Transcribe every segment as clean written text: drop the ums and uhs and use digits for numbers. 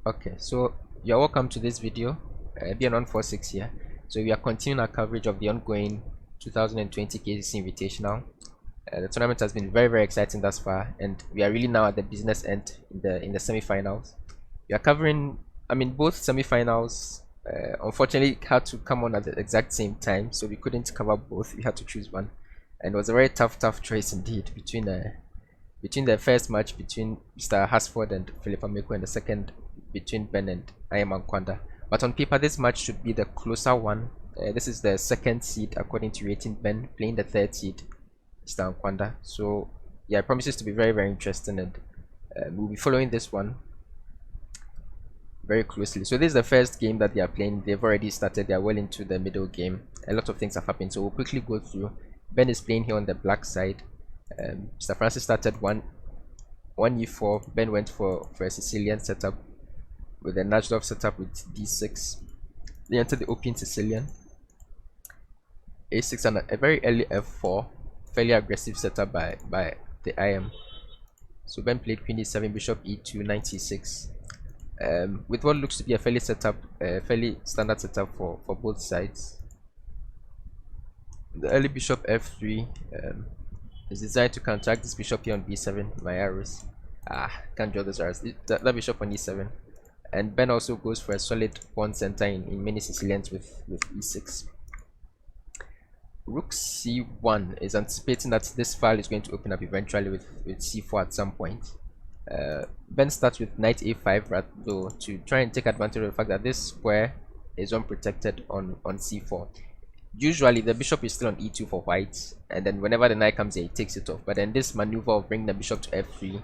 Okay, so you're welcome to this video. Benard here. So we are continuing our coverage of the ongoing 2020 KCC Invitational. The tournament has been very exciting thus far, and we are really now at the business end in the semi-finals. We are covering, both semi-finals. Unfortunately, had to come on at the exact same time, so we couldn't cover both. We had to choose one, and it was a very tough choice indeed between the first match between Mr. Hasford and Philip Ameko and the second between Ben and IM Anquandah. But on paper, this match should be the closer one. This is the second seed according to rating, Ben playing the third seed, Mr. Anquandah. So yeah, it promises to be very interesting, and we'll be following this one very closely. So this is the first game that they are playing. They've already started. They are well into the middle game. A lot of things have happened, so we'll quickly go through. Ben is playing here on the black side. Mr. Francis started 1 e4. Ben went for a Sicilian setup with a Najdorf setup with d6. They entered the open Sicilian, a6, and a very early f4, fairly aggressive setup by the IM. So Ben played queen e7, bishop e2, knight e6, with what looks to be a fairly standard setup for both sides. The early bishop f3 is designed to counteract this bishop here on b7. My arrows, can't draw those arrows. That bishop on e7, and Ben also goes for a solid pawn center in many Sicilians with e6. Rook c1 is anticipating that this file is going to open up eventually with c4 at some point. Ben starts with knight a5 though, to try and take advantage of the fact that this square is unprotected on c4. Usually the bishop is still on e2 for white, and then whenever the knight comes here, he takes it off. But then this maneuver of bringing the bishop to f3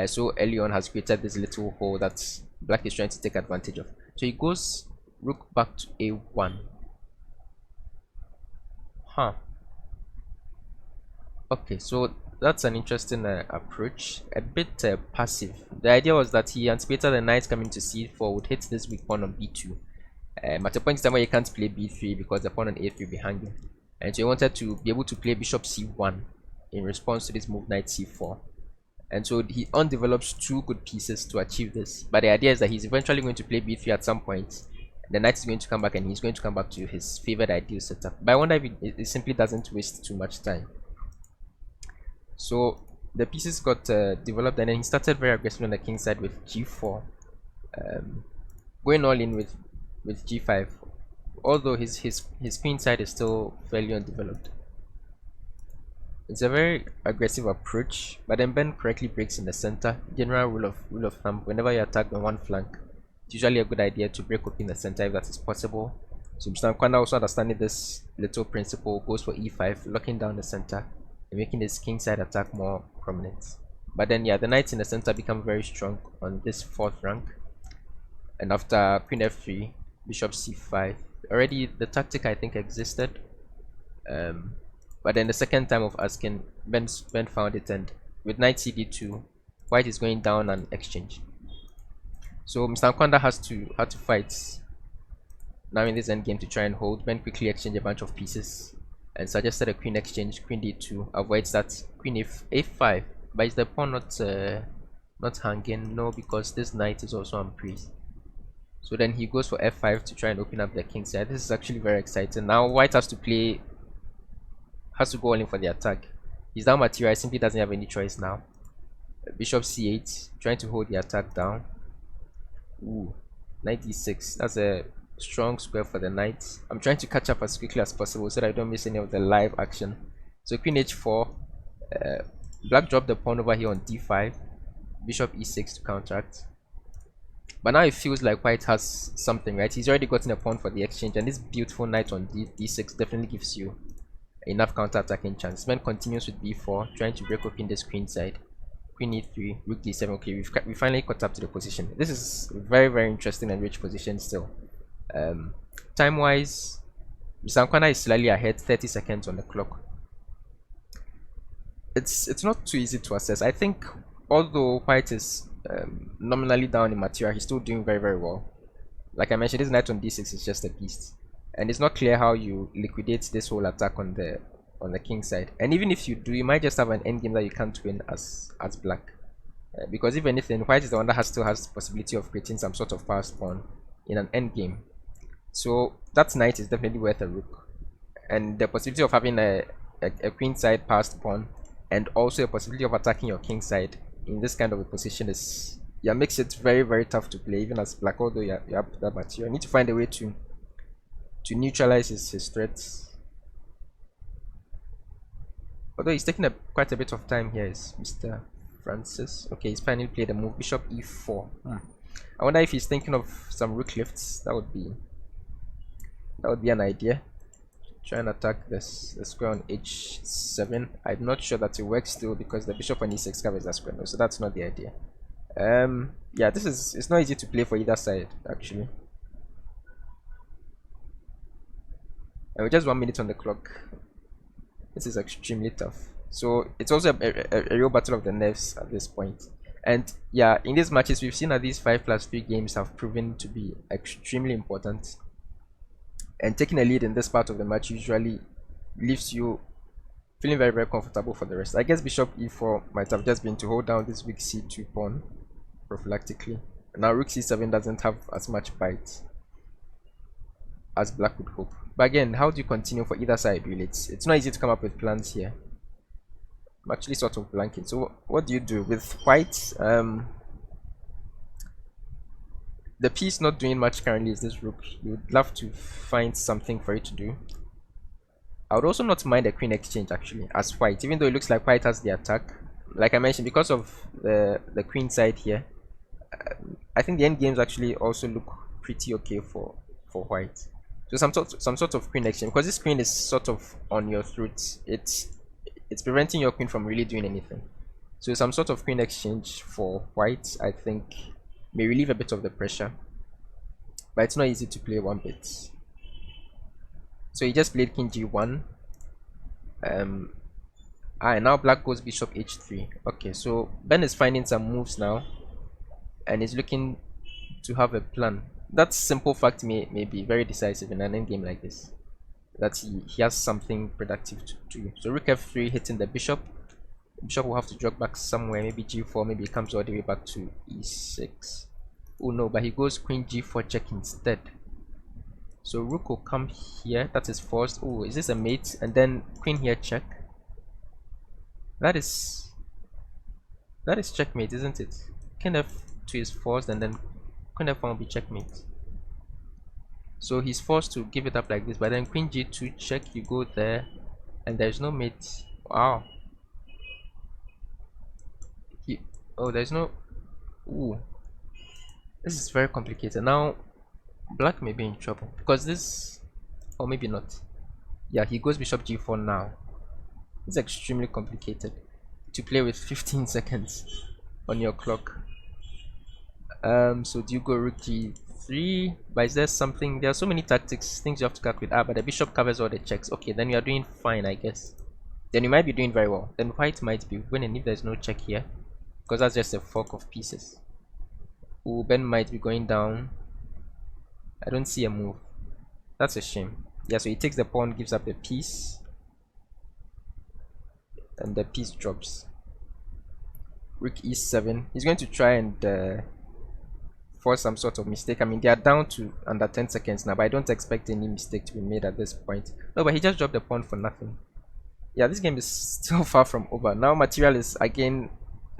so early on has created this little hole that black is trying to take advantage of. So he goes rook back to a1. Okay, so that's an interesting approach, a bit passive. The idea was that he anticipated the knight coming to c4 would hit this weak pawn on b2. At a point in time where you can't play b3 because the pawn on a3 will be hanging, and so he wanted to be able to play bishop c1 in response to this move knight c4, and so he undevelops two good pieces to achieve this. But the idea is that he's eventually going to play b3 at some point. The knight is going to come back, and he's going to come back to his favored ideal setup. But I wonder if it simply doesn't waste too much time. So the pieces got developed, and then he started very aggressively on the king side with g4, going all in with g5, although his queen side is still fairly undeveloped. It's a very aggressive approach, but then Ben correctly breaks in the center. General rule of thumb: whenever you attack on one flank, it's usually a good idea to break open the center if that is possible. So Mr. Anquandah, also understanding this little principle, goes for e5, locking down the center and making his king side attack more prominent. But then yeah, the knights in the center become very strong on this fourth rank, and after queen f3, bishop c5, already the tactic I think existed, but then the second time of asking, Ben found it, and with knight cd2, white is going down an exchange. So Mr. Anquandah had to fight now in this endgame to try and hold. Ben quickly exchanged a bunch of pieces and suggested a queen exchange. Queen d2 avoids that. Queen a5, but is the pawn not hanging? No, because this knight is also unprised. So then he goes for f5 to try and open up the king side. This is actually very exciting. Now white has to go all in for the attack. He's down material, simply doesn't have any choice now. Bishop c8, trying to hold the attack down. Ooh, knight d6. That's a strong square for the knight. I'm trying to catch up as quickly as possible so that I don't miss any of the live action. So queen h4, black dropped the pawn over here on d5, bishop e6 to counteract. But now it feels like white has something, right? He's already gotten a pawn for the exchange, and this beautiful knight on d6 definitely gives you enough counter-attacking chance. Ben continues with b4, trying to break open this queen side. Queen e3, rook d7. Okay, we finally caught up to the position. This is very interesting and rich position still. Time-wise, Mr. Anquandah is slightly ahead, 30 seconds on the clock. It's not too easy to assess. I think although white is nominally down in material, he's still doing very well. Like I mentioned, this knight on d6 is just a beast, and it's not clear how you liquidate this whole attack on the king side. And even if you do, you might just have an endgame that you can't win as black. because if anything, white is the one that still has the possibility of creating some sort of passed pawn in an endgame. So that knight is definitely worth a rook, and the possibility of having a queen side passed pawn and also a possibility of attacking your king side in this kind of a position is, yeah, makes it very, very tough to play even as black, although you have that material. You need to find a way to neutralize his threats. Although he's taking quite a bit of time here, is Mr. Francis. Okay, he's finally played a move, bishop e4. I wonder if he's thinking of some rook lifts. That would be an idea. Try and attack this the square on h7. I'm not sure that it works still because the bishop on e6 covers that square, so that's not the idea. Yeah, it's not easy to play for either side actually. And we're just 1 minute on the clock. This is extremely tough. So it's also a real battle of the nerves at this point. And yeah, in these matches we've seen that these 5+3 games have proven to be extremely important. And taking a lead in this part of the match usually leaves you feeling very, very comfortable for the rest. I guess bishop e4 might have just been to hold down this weak c2 pawn prophylactically. Now rook c7 doesn't have as much bite as black would hope. But again, how do you continue for either side really? It's not easy to come up with plans here. I'm actually sort of blanking. So what do you do with white? The piece not doing much currently is this rook. You would love to find something for it to do. I would also not mind a queen exchange actually as white, even though it looks like white has the attack. Like I mentioned, because of the queen side here, I think the end games actually also look pretty okay for white. So some sort of queen exchange, because this queen is sort of on your throat. It's preventing your queen from really doing anything. So some sort of queen exchange for white, I think, may relieve a bit of the pressure, but it's not easy to play one bit. So he just played king g1. And now black goes bishop h3. Okay, so Ben is finding some moves now and is looking to have a plan. That simple fact may be very decisive in an endgame like this, that he has something productive to do. So rook f3 hitting the bishop. The bishop will have to drop back somewhere, maybe g4, maybe it comes all the way back to e6. Oh no, but he goes queen g4 check instead. So rook will come here, that is forced. Oh, is this a mate? And then queen here check. That is checkmate, isn't it? King f2 is forced and then queen f1 will be checkmate. So he's forced to give it up like this, but then queen g2 check, you go there and there's no mate. Wow. Oh, there's no. Ooh, this is very complicated. Now black may be in trouble because this, or maybe not. Yeah, he goes bishop g4 now. It's extremely complicated to play with 15 seconds on your clock. So do you go rook g3? But is there something? There are so many tactics, things you have to calculate. But the bishop covers all the checks. Okay, then you are doing fine, I guess. Then you might be doing very well. Then white might be winning if there's no check here, because that's just a fork of pieces. Ooh, Ben might be going down. I don't see a move. That's a shame. Yeah, so he takes the pawn, gives up the piece, and the piece drops. Rook e7. He's going to try and force some sort of mistake. I mean, they are down to under 10 seconds now, but I don't expect any mistake to be made at this point. No, but he just dropped the pawn for nothing. Yeah, this game is still far from over. Now material is again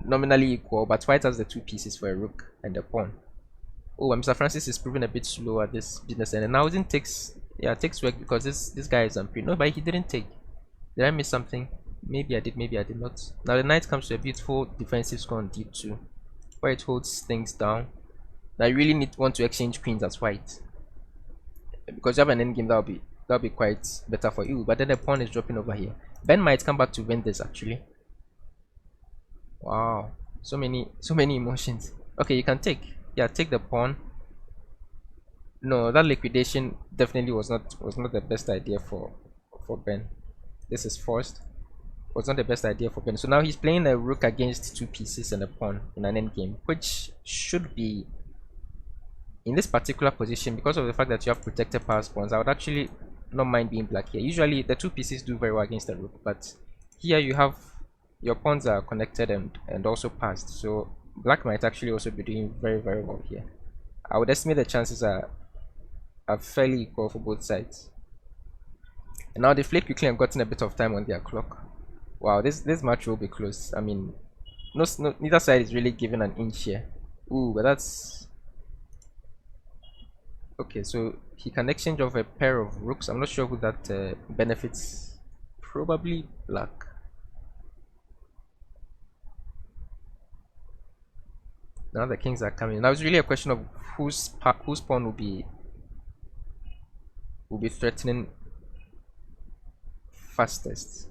nominally equal, but white has the two pieces for a rook and a pawn. Oh, Mr. Francis is proving a bit slow at this business end, and now it takes work because this guy is unpre. No, but he didn't take. Did I miss something? Maybe I did, maybe I did not. Now the knight comes to a beautiful defensive score on d2, where it holds things down. Now you really want to exchange queens as white, because you have an endgame that'll be quite better for you. But then the pawn is dropping over here. Ben might come back to win this actually. Wow, so many emotions. Okay, you can take. Yeah, take the pawn. No, that liquidation definitely was not the best idea for Ben. This is forced. Was not the best idea for Ben. So now he's playing a rook against two pieces and a pawn in an endgame, which should be, in this particular position, because of the fact that you have protected pass pawns, I would actually not mind being black here. Usually the two pieces do very well against the rook, but here you have your pawns are connected and also passed, so black might actually also be doing very, very well here. I would estimate the chances are fairly equal for both sides. And now they've played quickly and gotten a bit of time on their clock. Wow, this match will be close. I mean, neither side is really given an inch here. Ooh, but that's okay. So he can exchange off a pair of rooks. I'm not sure who that benefits. Probably black. Now the kings are coming. Now it's really a question of whose pawn will be threatening fastest,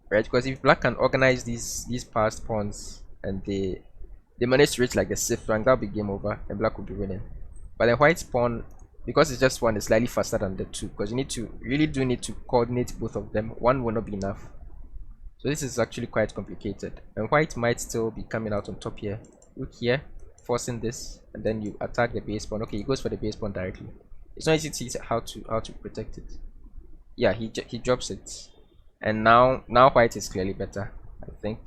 right? Because if black can organize these passed pawns and they manage to reach like the 6th rank, that'll be game over and black will be winning. But the white's pawn, because it's just one, is slightly faster than the 2, because you really do need to coordinate both of them. One will not be enough. So this is actually quite complicated. And white might still be coming out on top here. Look here, forcing this, and then you attack the base pawn. Okay, he goes for the base pawn directly. It's not easy to see how to protect it. Yeah, he drops it. And now white is clearly better, I think.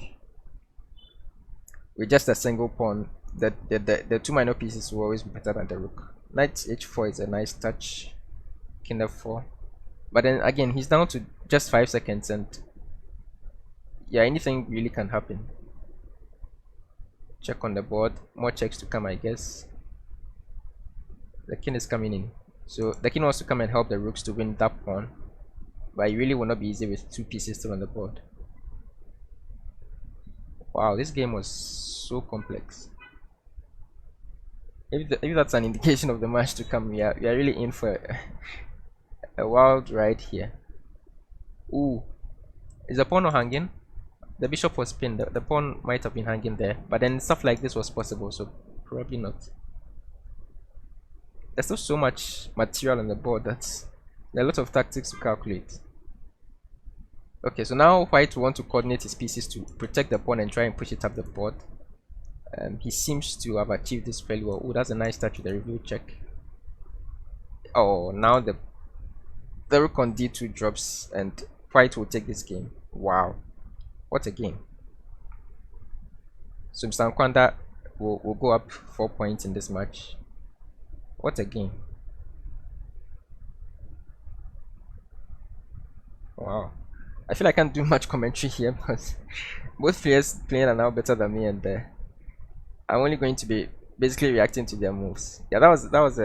With just a single pawn, the two minor pieces will always be better than the rook. Knight h4 is a nice touch. King f4. But then again, he's down to just 5 seconds, and yeah, anything really can happen. Check on the board. More checks to come, I guess. The king is coming in. So the king wants to come and help the rooks to win that pawn. But it really will not be easy with 2 pieces still on the board. Wow, this game was so complex. If that's an indication of the match to come, we are really in for a wild ride here. Ooh, is the pawn not hanging? The bishop was pinned. The pawn might have been hanging there, but then stuff like this was possible, so probably not. There's still so much material on the board that there are a lot of tactics to calculate. Okay, so now white will want to coordinate his pieces to protect the pawn and try and push it up the board. He seems to have achieved this fairly well. Oh, that's a nice touch with the review check. Oh, now the rook on d2 drops and white will take this game. Wow, what a game. So Mr. Anquandah will go up 4 points in this match. What a game. Wow. I feel I can't do much commentary here because both players playing are now better than me, and I'm only going to be basically reacting to their moves. Yeah, that was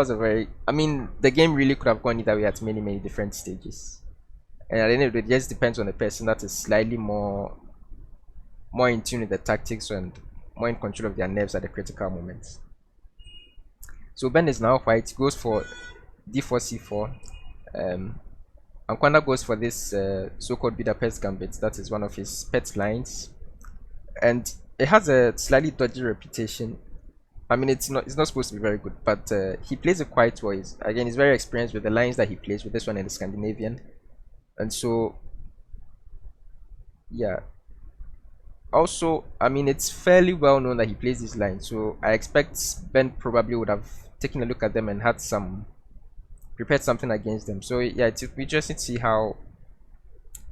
a very, I mean, the game really could have gone either way at many different stages. And at the end of the day, it just depends on the person that is slightly more in tune with the tactics and more in control of their nerves at the critical moments. So Ben is now white, goes for d4 c4. Anquandah goes for this so-called Budapest gambit. That is one of his pet lines, and it has a slightly dodgy reputation. I mean, it's not supposed to be very good, but he plays it quite well. He's very experienced with the lines that he plays with this one in the Scandinavian, and so yeah. Also, I mean, it's fairly well known that he plays these lines, so I expect Ben probably would have taken a look at them and had prepared something against them. So yeah, it will be interesting to see how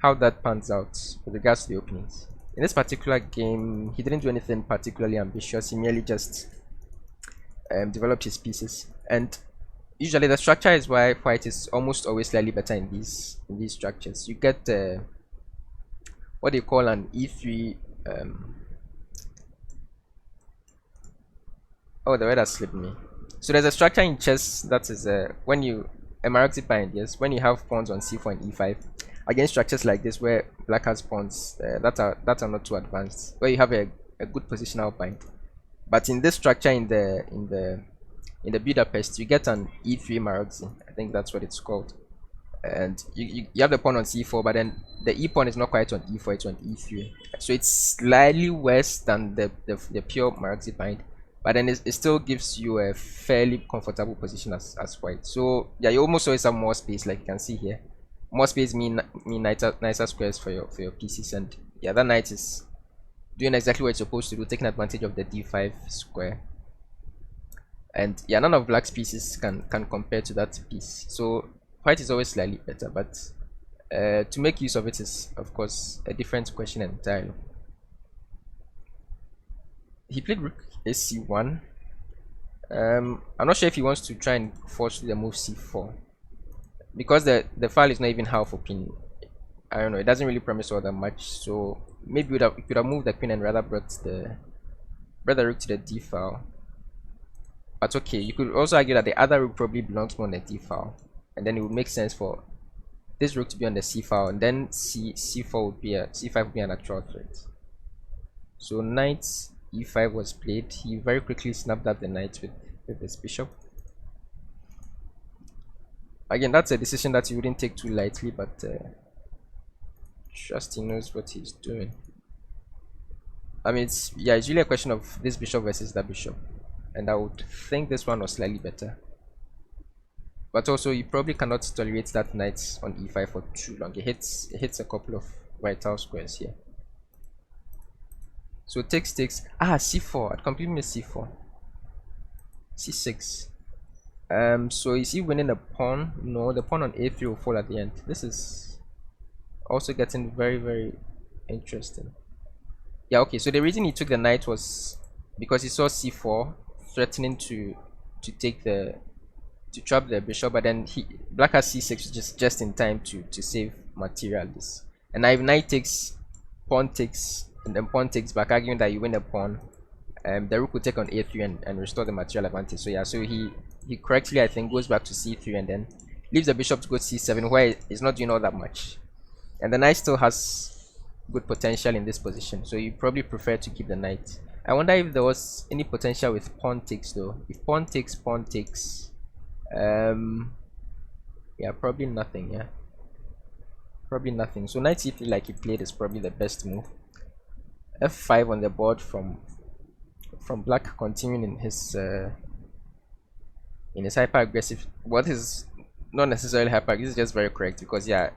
that pans out with regards to the openings. In this particular game, he didn't do anything particularly ambitious. He merely just developed his pieces, and usually the structure is why white is almost always slightly better in these structures. You get what they call an e3. Oh, the word has slipped me. So there's a structure in chess that is when you Emaragzi bind, yes, when you have pawns on c4 and e5 against structures like this where black has pawns that are not too advanced, where you have a good positional bind. But in this structure in the Budapest, you get an e3 Maragzi. I think that's what it's called. And you have the pawn on c4, but then the e pawn is not quite on e4, it's on e3. So it's slightly worse than the pure Maragzi bind, but then it still gives you a fairly comfortable position as white. So yeah, you almost always have more space, like you can see here. More space mean nicer squares for your pieces, and yeah, that knight is doing exactly what it's supposed to do, taking advantage of the d5 square. And yeah, none of black's pieces can compare to that piece. So white is always slightly better, but to make use of it is of course a different question entirely. he played rook ac1. I'm not sure if he wants to try and force the move c4 because the file is not even half open. I don't know. It doesn't really promise all that much. So maybe you could have moved the queen and rather brought the rook to the d file. But okay, you could also argue that the other rook probably belongs more on the d file, and then it would make sense for this rook to be on the c file, and then c4 would be c5 would be an actual threat. So knight e5 was played. He very quickly snapped up the knight with his bishop. Again, that's a decision that you wouldn't take too lightly, but trust he knows what he's doing. I mean, it's really a question of this bishop versus that bishop, and I would think this one was slightly better. But also, you probably cannot tolerate that knight on e5 for too long. It hits a couple of vital squares here. So takes. C4. I'd completely missed c4. c6. So is he winning a pawn? No, the pawn on a3 will fall at the end. This is also getting very, very interesting. Yeah, okay, so the reason he took the knight was because he saw c4 threatening to trap the bishop, but then black has c6 just in time to save materials. And now if knight takes, pawn takes, and then pawn takes back, arguing that you win a pawn, the rook will take on a3 and restore the material advantage. So yeah, so he correctly, I think, goes back to c3 and then leaves the bishop to go to c7, where it's not doing all that much. And the knight still has good potential in this position, so you probably prefer to keep the knight. I wonder if there was any potential with pawn takes though. If pawn takes, yeah, probably nothing. Yeah, probably nothing. So knight c3, like he played, is probably the best move. f5 on the board from black, continuing in his hyper aggressive. What is not necessarily hyper, this is just very correct, because yeah,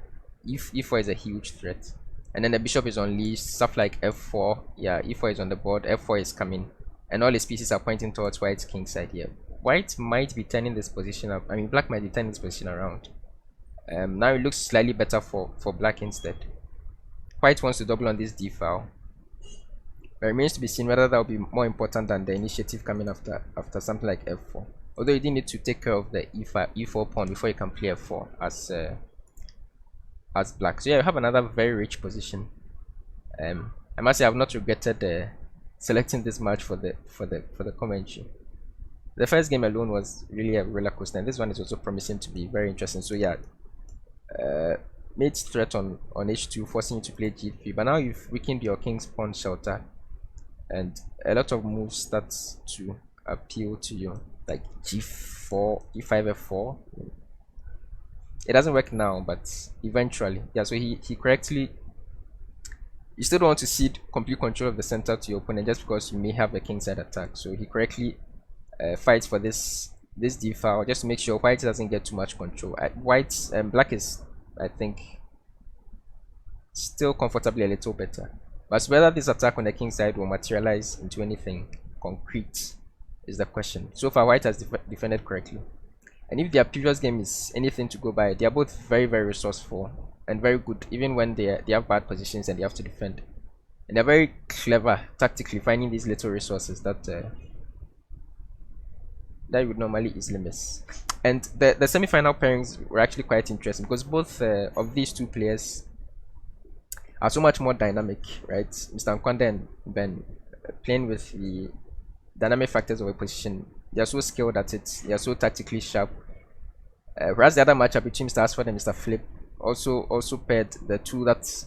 e4 is a huge threat, and then the bishop is unleashed, stuff like f4. Yeah, e4 is on the board, f4 is coming, and all his pieces are pointing towards white's king side here. White might be turning this position up. I mean, black might be turning this position around. Now it looks slightly better for black instead. White wants to double on this d file. It remains to be seen whether that will be more important than the initiative coming after something like f4. Although you didn't need to take care of the e4 pawn before you can play f4 as black. So yeah, you have another very rich position. I must say I've not regretted selecting this match for the commentary. The first game alone was really a roller coaster, and this one is also promising to be very interesting. So yeah, mate's threat on h2, forcing you to play g3, but now you've weakened your king's pawn shelter, and a lot of moves start to appeal to you, like g4, e5, f4. It doesn't work now, but eventually, yeah. So he correctly, you still don't want to cede complete control of the center to your opponent just because you may have a kingside attack. So he correctly fights for this d file just to make sure white doesn't get too much control. Black is, I think, still comfortably a little better, but whether this attack on the king side will materialize into anything concrete is the question. So far, white has defended correctly, and if their previous game is anything to go by, they are both very, very resourceful and very good, even when they have bad positions and they have to defend, and they're very clever tactically finding these little resources that you would normally easily miss. And the semi-final pairings were actually quite interesting because both of these two players are so much more dynamic, right? Mr. Anquandah and Ben, playing with the dynamic factors of a position. They are so skilled at it. They are so tactically sharp. Whereas the other matchup between Mr. Asford and Mr. Flip also paired the two that's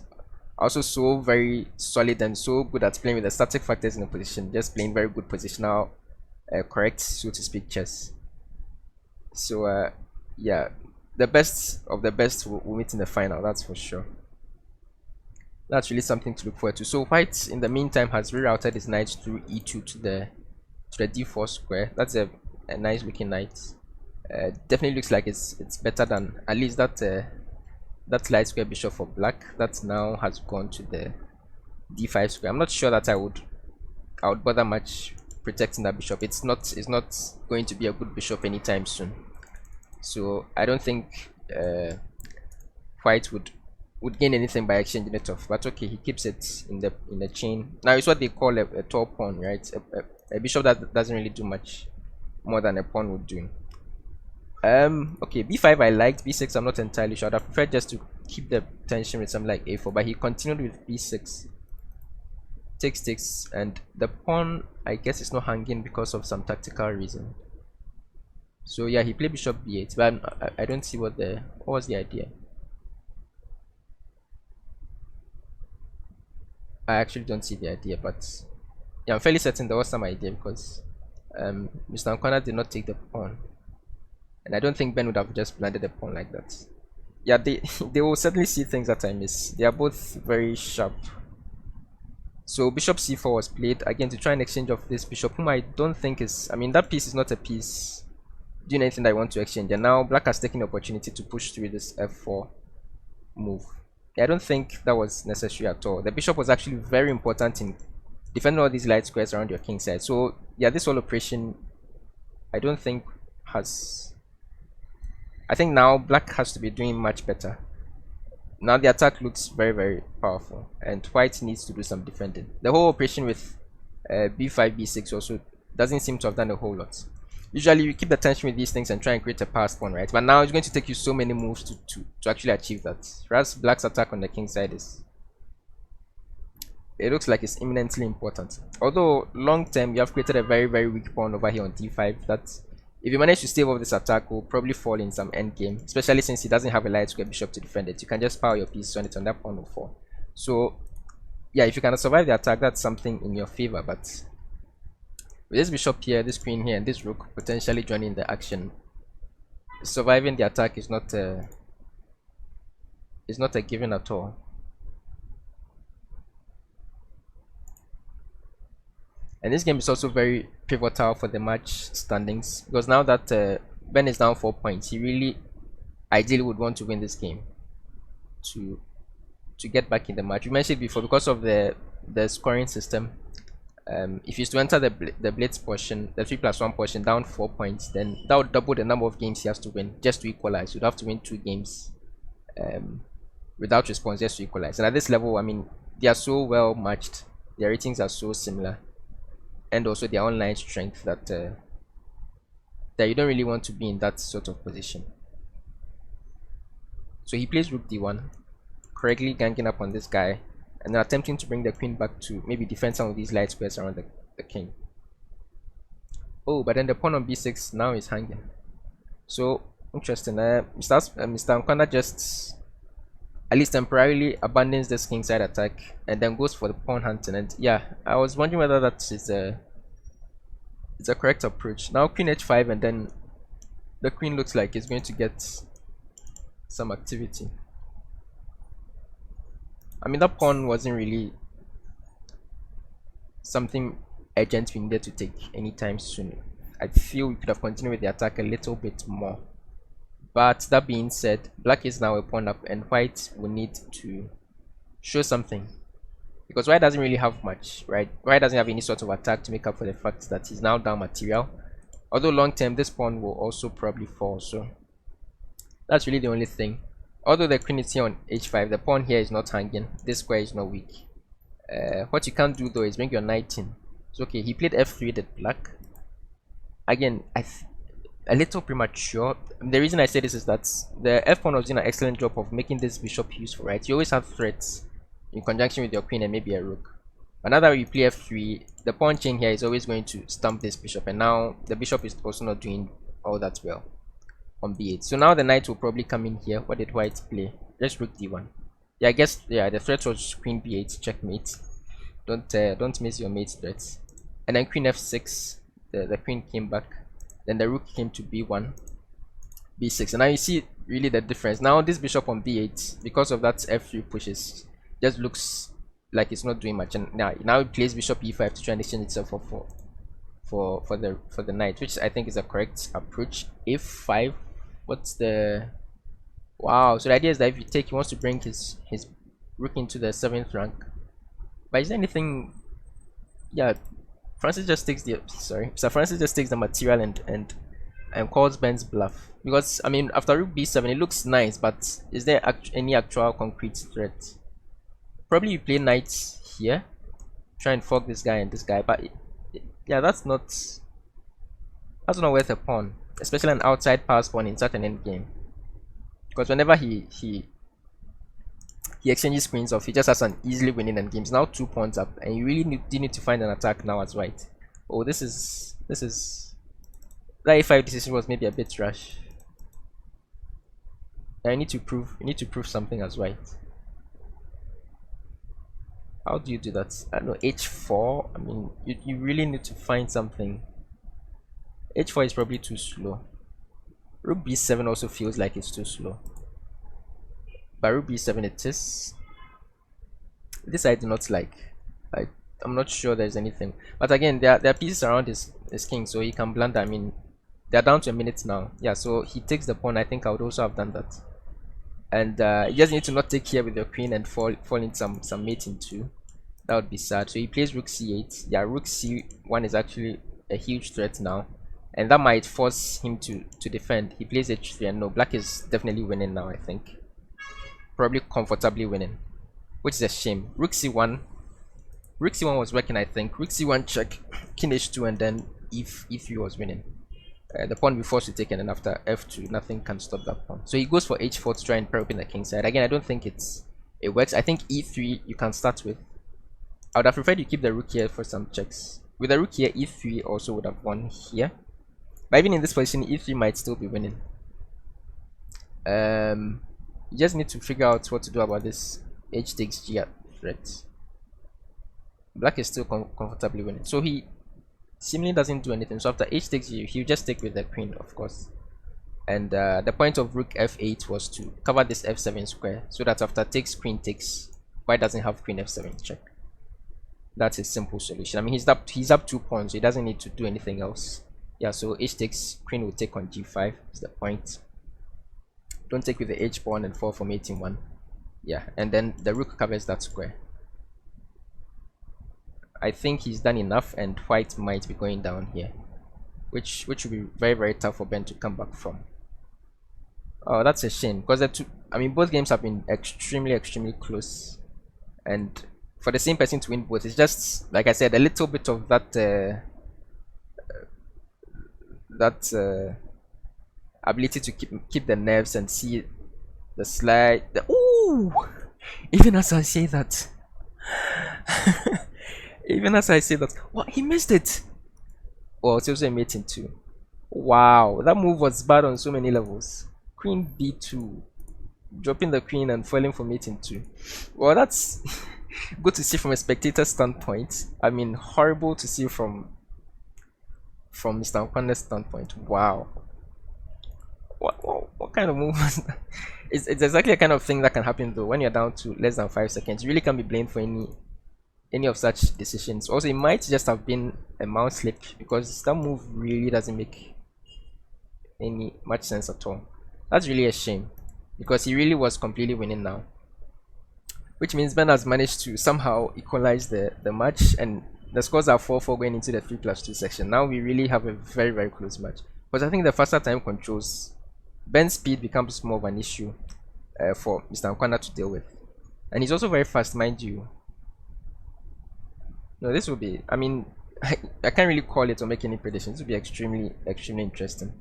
also so very solid and so good at playing with the static factors in the position, just playing very good positional, correct, so to speak, chess. So yeah, the best of the best will meet in the final, that's for sure. That's really something to look forward to. So white, in the meantime, has rerouted his knight through e2 to the d4 square. That's a nice looking knight. Definitely looks like it's better than at least that light square bishop for black that now has gone to the d5 square. I'm not sure that I would bother much protecting that bishop. It's not going to be a good bishop anytime soon. So I don't think white would would gain anything by exchanging it off. But okay, he keeps it in the chain. Now it's what they call a tall pawn, right? A bishop that doesn't really do much more than a pawn would do. Okay, b5 I liked, b6 I'm not entirely sure. I prefer just to keep the tension with something like a4, but he continued with b6. Takes, and the pawn I guess is not hanging because of some tactical reason. So yeah, he played bishop b8, but I don't see what was the idea. I actually don't see the idea, but yeah, I'm fairly certain there was some idea because Mr. Anquandah did not take the pawn, and I don't think Ben would have just landed the pawn like that. Yeah, they they will certainly see things that I miss. They are both very sharp. So bishop c4 was played again to try and exchange off this bishop, whom I don't think is. I mean, that piece is not a piece doing anything that I want to exchange. And now black has taken the opportunity to push through this f4 move. I don't think that was necessary at all. The bishop was actually very important in defending all these light squares around your king side. So yeah, this whole operation I don't think has. I think now black has to be doing much better. Now the attack looks very, very powerful, and white needs to do some defending. The whole operation with b5 b6 also doesn't seem to have done a whole lot. Usually you keep the tension with these things and try and create a passed pawn, right? But now it's going to take you so many moves to actually achieve that. Whereas black's attack on the king side is, it looks like it's imminently important. Although long term you have created a very, very weak pawn over here on d5 that if you manage to stave off this attack will probably fall in some endgame, especially since he doesn't have a light square bishop to defend it. You can just power your pieces on it, on that pawn will fall. So yeah, if you can survive the attack, that's something in your favor. But with this bishop here, this queen here, and this rook potentially joining the action, surviving the attack is not a given at all. And this game is also very pivotal for the match standings, because now that Ben is down 4 points, he really ideally would want to win this game to get back in the match. We mentioned before, because of the scoring system, if he is to enter the blitz portion, the 3+1 portion, down 4 points, then that would double the number of games he has to win just to equalize. You'd have to win 2 games without response just to equalize. And at this level, I mean, they are so well matched, their ratings are so similar, and also their online strength that that you don't really want to be in that sort of position. So he plays rook d1, correctly ganging up on this guy, and then attempting to bring the queen back to maybe defend some of these light squares around the king. Oh, but then the pawn on b6 now is hanging. So interesting. Mr. Anquandah just at least temporarily abandons this king side attack and then goes for the pawn hunting. And yeah, I was wondering whether that is a correct approach. Now queen h5, and then the queen looks like it's going to get some activity. I mean, that pawn wasn't really something urgent we needed to take anytime soon. I feel we could have continued with the attack a little bit more. But that being said, black is now a pawn up, and white will need to show something, because white doesn't really have much, right? White doesn't have any sort of attack to make up for the fact that he's now down material. Although long term this pawn will also probably fall, so that's really the only thing. Although the queen is here on h5, the pawn here is not hanging, this square is not weak. What you can't do though is bring your knight in. So okay, he played f3 at black. Again, a little premature. The reason I say this is that the f-pawn was doing an excellent job of making this bishop useful, right? You always have threats in conjunction with your queen and maybe a rook. But now that you play f3, the pawn chain here is always going to stump this bishop, and now the bishop is also not doing all that well on b8. So now the knight will probably come in here. What did white play? Just rook d1. Yeah, I guess yeah, the threat was queen b8, checkmate. Don't miss your mate's threats. And then queen f6, the queen came back. Then the rook came to b1, b6, and now you see really the difference. Now this bishop on b8, because of that f3 pushes, just looks like it's not doing much. And now it plays bishop e5 to try and exchange itself for the knight, which I think is a correct approach. f5, what's the wow? So the idea is that if you take, he wants to bring his rook into the 7th rank. But is there anything? Yeah. Francis just takes the Sir Francis just takes the material and and calls Ben's bluff. Because I mean, after rook b7, it looks nice, but is there any actual concrete threat? Probably you play knight here, try and fork this guy and this guy, but yeah, that's not worth a pawn, especially an outside pass pawn in such an endgame. Because whenever he exchanges queens off, he just has an easily winning endgame. He's now 2 pawns up, and you really need to find an attack now as white. Oh, this is that a5 decision was maybe a bit rash. I need to prove something as white. How do you do that? I don't know, h4. I mean, you really need to find something. h4 is probably too slow. Rook b7 also feels like it's too slow. But rook b7 it is. This I do not like. I'm not sure there's anything. But again, there are pieces around his king, so he can blunder. I mean, they're down to a minute now. Yeah, so he takes the pawn. I think I would also have done that. And you just need to not take here with your queen and fall in some mating too. That would be sad. So he plays rook c8. Yeah, rook c1 is actually a huge threat now, and that might force him to defend. He plays h3, and no, black is definitely winning now. I think probably comfortably winning, which is a shame. Rook c1 was working. I think rook c1 check, king h2, and then if e3 was winning. The pawn will be forced to take, and then after f2 nothing can stop that pawn. So he goes for h4 to try and pair up in the king side. Again, I don't think it works. I think e3 you can start with. I would have preferred you keep the rook here for some checks. With the rook here, e3 also would have won here. But even in this position, e3 might still be winning. You just need to figure out what to do about this h takes g threat. Black is still comfortably winning. So he seemingly doesn't do anything. So after h takes g, he'll just take with the queen, of course. And the point of rook f8 was to cover this f7 square, so that after takes, queen takes, white doesn't have queen f7 check. That's a simple solution. I mean, he's up 2 pawns, so he doesn't need to do anything else. Yeah, so h takes, queen will take on g5 is the point. Don't take with the h pawn and fall for mating 1. Yeah, and then the rook covers that square. I think he's done enough, and white might be going down here, which would be very, very tough for Ben to come back from. Oh, that's a shame, because I mean, both games have been extremely close, and for the same person to win both, it's just, like I said, a little bit of that ability to keep the nerves and see the slide. Ooh, even as I say that, what, he missed it. Oh, it's also a mating too. Wow, that move was bad on so many levels. Queen b2, dropping the queen and falling for mating 2. Well, that's good to see from a spectator standpoint. I mean, horrible to see from Mr. Anquandah's standpoint. Wow, what kind of move was that? It's exactly the kind of thing that can happen though when you're down to less than 5 seconds. You really can't be blamed for any of such decisions. Also, it might just have been a mouse slip, because that move really doesn't make much sense at all. That's really a shame, because he really was completely winning now, which means Ben has managed to somehow equalize the match, and the scores are 4-4 going into the 3+2 section. Now we really have a very, very close match, because I think the faster time controls, Ben's speed becomes more of an issue for Mr. Anquandah to deal with, and he's also very fast, mind you. No, this will be, I mean, I can't really call it or make any predictions. This will be extremely interesting,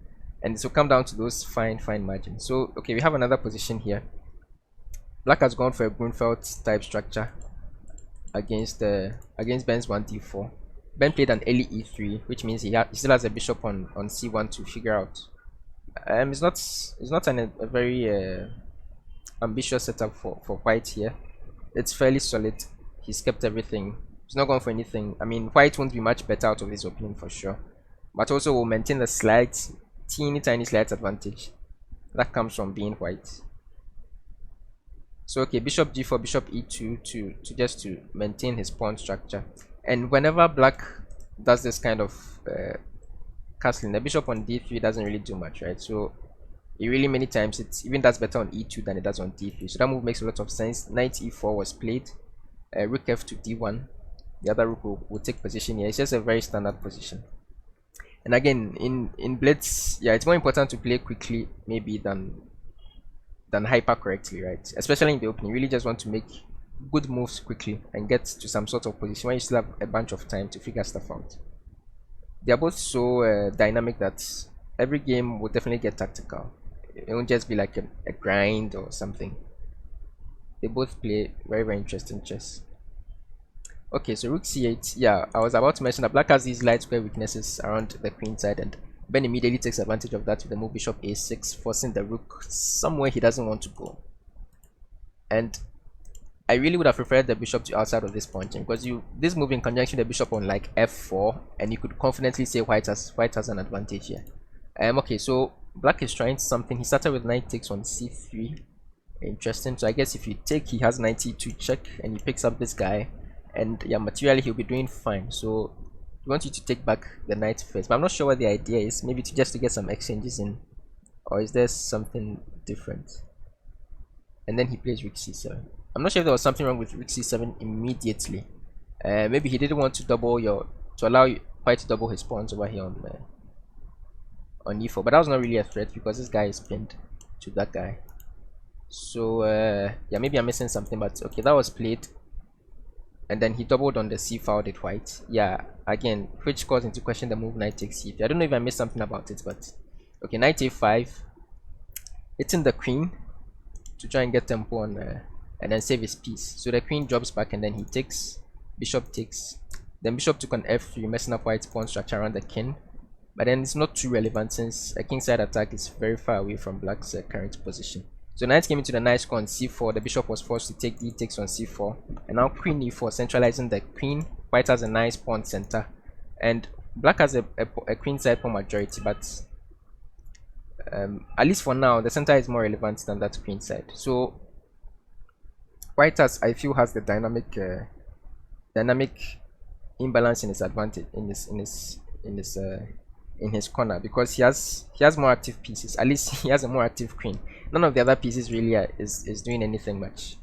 and this will come down to those fine margins. So okay, we have another position here. Black has gone for a Grunfeld type structure against Ben's 1d4. Ben played an early e3, which means he still has a bishop on c1 to figure out. It's not a very ambitious setup for white here. It's fairly solid. He's kept everything. He's not going for anything. I mean, white won't be much better out of this opening for sure, but also will maintain the slight, tiny slight advantage that comes from being white. So okay, bishop g4, bishop e2 to maintain his pawn structure. And whenever black does this kind of castling, the bishop on d3 doesn't really do much, right? So it really many times it even does better on e2 than it does on d3. So that move makes a lot of sense. Knight e4 was played. Rook f to d1. The other rook will take position here. It's just a very standard position. And again, in blitz, yeah, it's more important to play quickly maybe than hyper correctly, right? Especially in the opening, you really just want to make good moves quickly and get to some sort of position where you still have a bunch of time to figure stuff out. They are both so dynamic that every game will definitely get tactical. It won't just be like a grind or something. They both play very, very interesting chess. Okay, so rook c8. Yeah, I was about to mention that black has these light square weaknesses around the queen side, and Ben immediately takes advantage of that with the move bishop a6, forcing the rook somewhere he doesn't want to go. And I really would have preferred the bishop to outside of this point, because this move in conjunction with the bishop on like f4, and you could confidently say white has an advantage here. Okay, so black is trying something. He started with knight takes on c3. Interesting. So I guess if you take, he has knight e2 check, and he picks up this guy, and yeah, materially he'll be doing fine. So we want you to take back the knight first, but I'm not sure what the idea is. Maybe just to get some exchanges in, or is there something different? And then he plays rook c7. I'm not sure if there was something wrong with rook c7 immediately. Maybe he didn't want to allow white to double his pawns over here on e4, but that was not really a threat because this guy is pinned to that guy. So yeah, maybe I'm missing something, but okay, that was played. And then he doubled on the c file with white. Yeah, again, which calls into question the move knight takes c3. I don't know if I missed something about it, but okay, knight a5, hitting the queen to try and get tempo on and then save his piece. So the queen drops back, and then he takes, bishop takes, then bishop took on f3, messing up white's pawn structure around the king. But then it's not too relevant since a kingside attack is very far away from black's current position. So knight came into the knight score on c4. The bishop was forced to take d takes on c4, and now queen e4, centralizing the queen. White has a nice pawn center, and black has a queenside pawn majority, but at least for now the center is more relevant than that queenside. So white I feel has the dynamic imbalance in his advantage in his corner, because he has more active pieces. At least he has a more active queen. None of the other pieces really is doing anything much,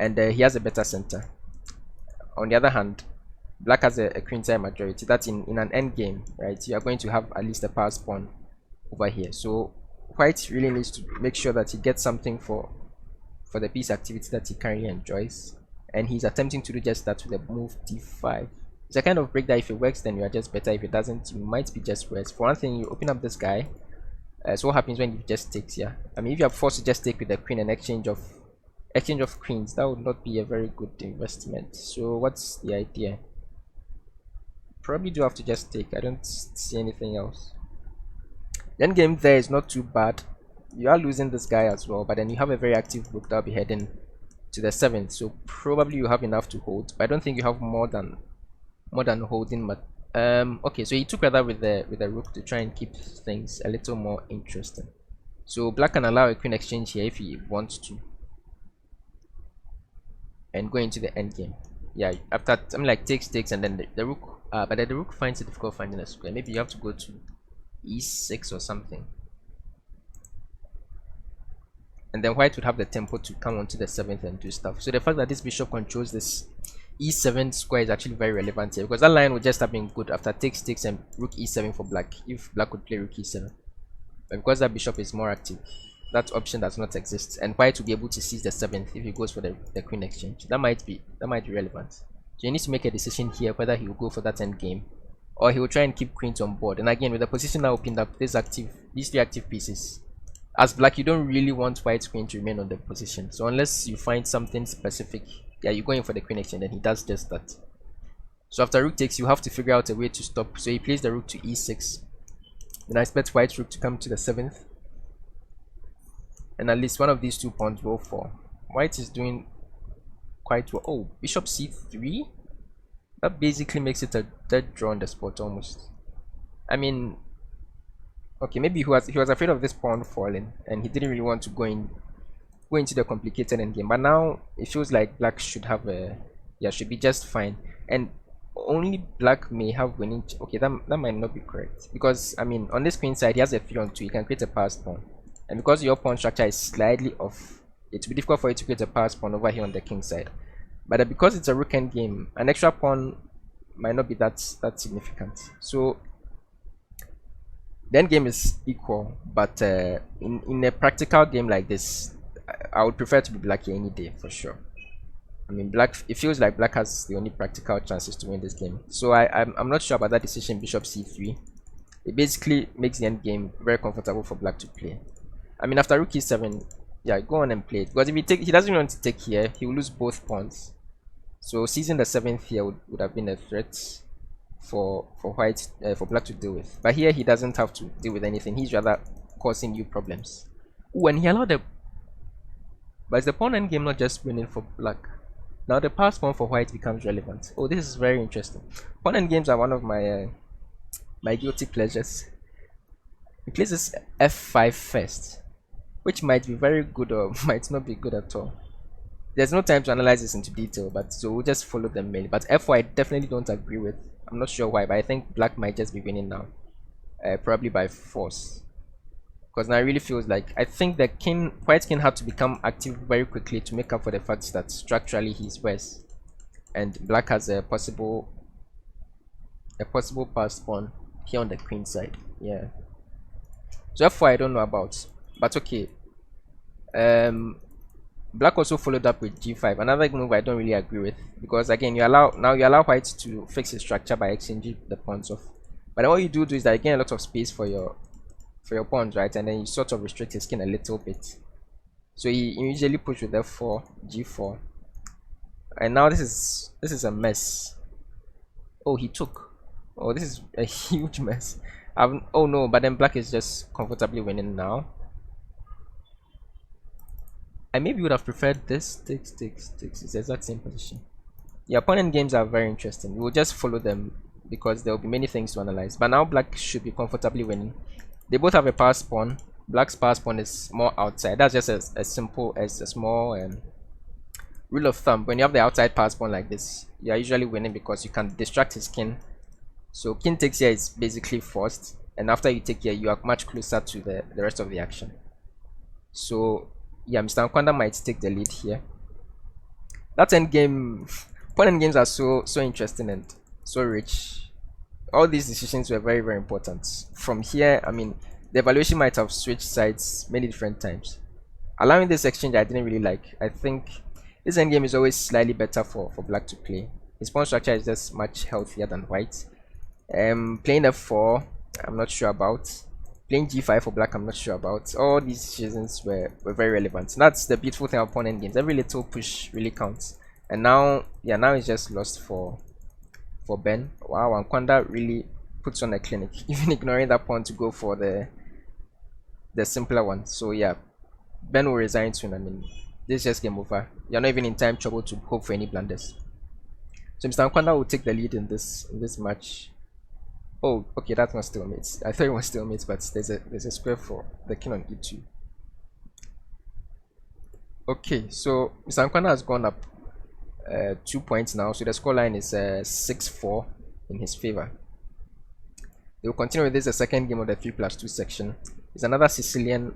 and he has a better center. On the other hand, black has a queenside majority. That's in an end game, right? You are going to have at least a pass pawn over here. So white really needs to make sure that he gets something for the piece activity that he currently enjoys, and he's attempting to do just that with the move d5. It's a kind of break that if it works, then you are just better. If it doesn't, you might be just worse. For one thing, you open up this guy. So what happens when you just takes? Yeah, I mean, if you are forced to just take with the queen and exchange of queens, that would not be a very good investment. So what's the idea? Probably do have to just take. I don't see anything else. The end game there is not too bad. You are losing this guy as well, but then you have a very active rook that will be heading to the 7th. So probably you have enough to hold, but I don't think you have more than holding. But okay, so he took rather with the rook to try and keep things a little more interesting. So black can allow a queen exchange here if he wants to, and go into the end game. Yeah, after something like takes, and then the rook, but then the rook finds it difficult finding a square. Maybe you have to go to e6 or something, and then white would have the tempo to come onto the 7th and do stuff. So the fact that this bishop controls this e7 square is actually very relevant here, because that line would just have been good after takes and rook e7 for black if black would play rook e7. But because that bishop is more active, that option does not exist, and white will be able to seize the 7th if he goes for the queen exchange. That might be relevant. So you need to make a decision here whether he will go for that end game, or he will try and keep queens on board. And again, with the position now opened up, these 3 active pieces, as black, you don't really want white's queen to remain on the position. So unless you find something specific, yeah, you're going for the queen exchange, and he does just that. So after rook takes, you have to figure out a way to stop. So he plays the rook to e6. Then I expect white's rook to come to the 7th, and at least one of these 2 pawns will fall. White is doing quite well. Oh, bishop c3. That basically makes it a dead draw on the spot almost. I mean, okay, maybe he was afraid of this pawn falling, and he didn't really want to go into the complicated endgame. But now it feels like black should have should be just fine, and only black may have winning. Okay, that might not be correct, because I mean, on this queen side he has a 3 on 2. He can create a passed pawn, and because your pawn structure is slightly off, it will be difficult for you to create a passed pawn over here on the king side. But because it's a rook end game, an extra pawn might not be that significant. So the end game is equal, but in a practical game like this, I would prefer to be black here any day for sure. I mean, black. It feels like black has the only practical chances to win this game. So I'm not sure about that decision. Bishop c3. It basically makes the end game very comfortable for black to play. I mean, after rook e7, yeah, go on and play it. Because if he doesn't want to take here, he will lose both pawns. So seizing the 7th here would have been a threat for white for black to deal with. But here he doesn't have to deal with anything. He's rather causing new problems. Ooh, and he allowed the. But is the pawn endgame not just winning for black? Now the pass pawn for white becomes relevant. Oh, this is very interesting. Pawn endgames are one of my my guilty pleasures. He plays this f5 first, which might be very good or might not be good at all. There's no time to analyze this into detail, but so we'll just follow them mainly. But f4 I definitely don't agree with. I'm not sure why, but I think black might just be winning now, probably by force. Because now it really feels like I think the white king had to become active very quickly to make up for the fact that structurally he's worse, and black has a possible pass pawn here on the queen side. Yeah. So f4 I don't know about, but okay. Black also followed up with g5, another move I don't really agree with, because again you allow white to fix his structure by exchanging the pawns off. But then what you do is that you gain a lot of space for your pawns, right? And then you sort of restrict his king a little bit. So he usually push with f4, g4, and now this is a mess. Oh, he took. Oh, this is a huge mess. Oh no, but then black is just comfortably winning now. I maybe would have preferred this. Takes. It's the exact same position. Yeah, opponent games are very interesting. We'll just follow them because there will be many things to analyze. But now black should be comfortably winning. They both have a pass pawn. Black's pass pawn is more outside. That's just as simple as a small rule of thumb. When you have the outside pass pawn like this, you are usually winning because you can distract his king. So king takes here is basically forced, and after you take here, you are much closer to the rest of the action. So yeah, Mr. Anquandah might take the lead here. That endgame, pawn endgames are so interesting and so rich. All these decisions were very, very important. From here, I mean, the evaluation might have switched sides many different times. Allowing this exchange I didn't really like. I think this endgame is always slightly better for black to play. His pawn structure is just much healthier than white. Playing f4, I'm not sure about. Playing g5 for black, I'm not sure about. All these decisions were very relevant. That's the beautiful thing about pawn endgames. Every little push really counts. And now, yeah, now it's just lost for Ben. Wow, Anquandah really puts on a clinic, even ignoring that pawn to go for the simpler one. So yeah, Ben will resign soon. I mean, this is just game over. You're not even in time trouble to hope for any blunders. So Mr. Anquandah will take the lead in this match. Oh, okay, that's not stalemates. I thought it was stalemates, but there's a square for the king on e2. Okay, so Mr. Anquandah has gone up 2 points now, so the scoreline is 6-4 in his favor. They will continue with this, the second game of the 3+2 section. There's another Sicilian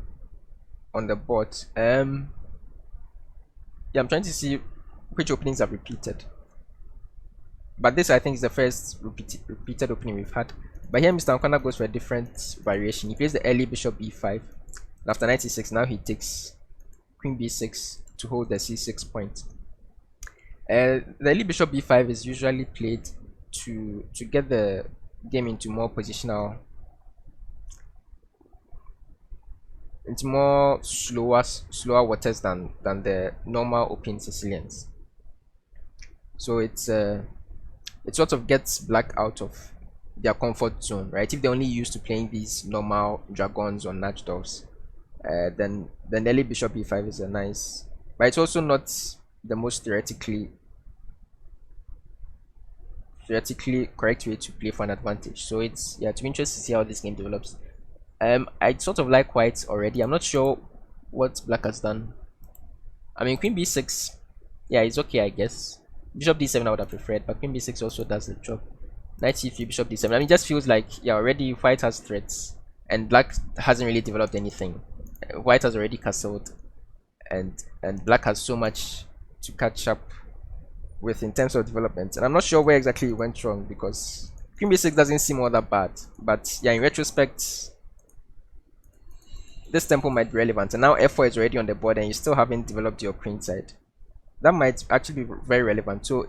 on the board. Yeah, I'm trying to see which openings have repeated. But this, I think, is the first repeated opening we've had. But here, Mr. Anquandah goes for a different variation. He plays the early bishop b5. And after knight c6, now he takes queen b6 to hold the c6 point. The early bishop b5 is usually played to get the game into more positional, into more slower waters than the normal open Sicilians. So it sort of gets black out of their comfort zone, right? If they're only used to playing these normal dragons or natch doves, then early bishop b5 is a nice, but it's also not the most theoretically correct way to play for an advantage. So it's, yeah, to be interested to see how this game develops. I sort of like white already. I'm not sure what black has done. I mean, queen b6, yeah, it's okay, I guess. Bishop d7 I would have preferred, but queen b6 also does the job. Knight c3, bishop d7. I mean, it just feels like, yeah, already white has threats and black hasn't really developed anything. White has already castled, and black has so much to catch up with in terms of development. And I'm not sure where exactly it went wrong, because queen b6 doesn't seem all that bad. But yeah, in retrospect, this tempo might be relevant, and now f4 is already on the board and you still haven't developed your queen side. That might actually be very relevant. So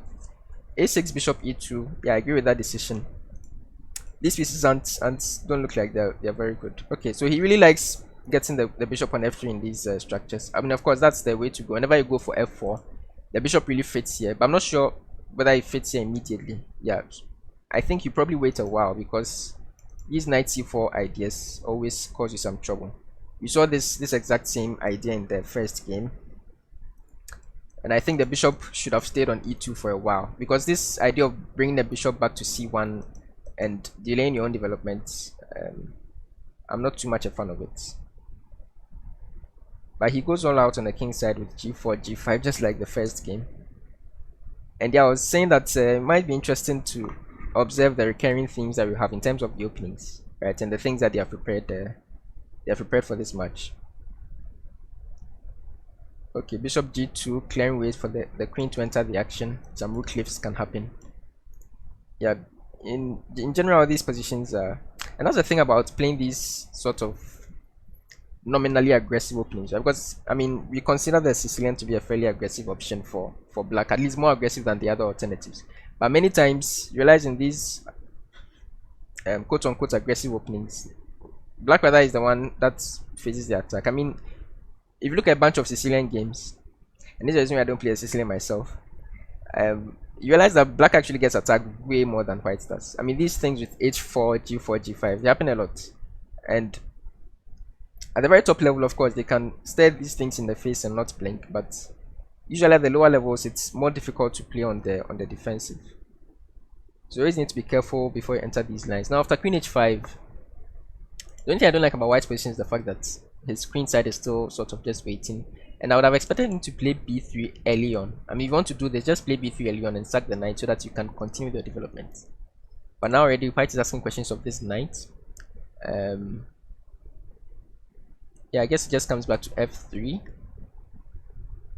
a6 bishop e2, yeah, I agree with that decision. These pieces don't look like they're very good. Okay, so he really likes getting the bishop on f3 in these structures. I mean, of course, that's the way to go. Whenever you go for f4, the bishop really fits here, but I'm not sure whether it fits here immediately. Yeah, I think you probably wait a while, because these knight c4 ideas always cause you some trouble. You saw this exact same idea in the first game, and I think the bishop should have stayed on e2 for a while, because this idea of bringing the bishop back to c1 and delaying your own development, I'm not too much a fan of it. But he goes all out on the king side with g4, g5, just like the first game. And yeah, I was saying that it might be interesting to observe the recurring themes that we have in terms of the openings, right, and the things that they have prepared. They are prepared for this match. Okay, bishop g2, clearing ways for the queen to enter the action. Some rook lifts can happen. Yeah, in general, these positions are, and that's the thing about playing these sort of nominally aggressive openings, right? Because I mean, we consider the Sicilian to be a fairly aggressive option for black, at least more aggressive than the other alternatives. But many times, you realize in these quote-unquote aggressive openings, black rather is the one that faces the attack. I mean, if you look at a bunch of Sicilian games, and this is the reason why I don't play a Sicilian myself, you realize that black actually gets attacked way more than white does. I mean, these things with h4, g4, g5, they happen a lot. And at the very top level, of course, they can stare these things in the face and not blink, but usually at the lower levels, it's more difficult to play on the defensive. So you always need to be careful before you enter these lines. Now, after queen h5, the only thing I don't like about white's position is the fact that his queen side is still sort of just waiting. And I would have expected him to play b3 early on. I mean, if you want to do this, just play b3 early on and sack the knight so that you can continue your development. But now already, white is asking questions of this knight. Yeah, I guess it just comes back to f3.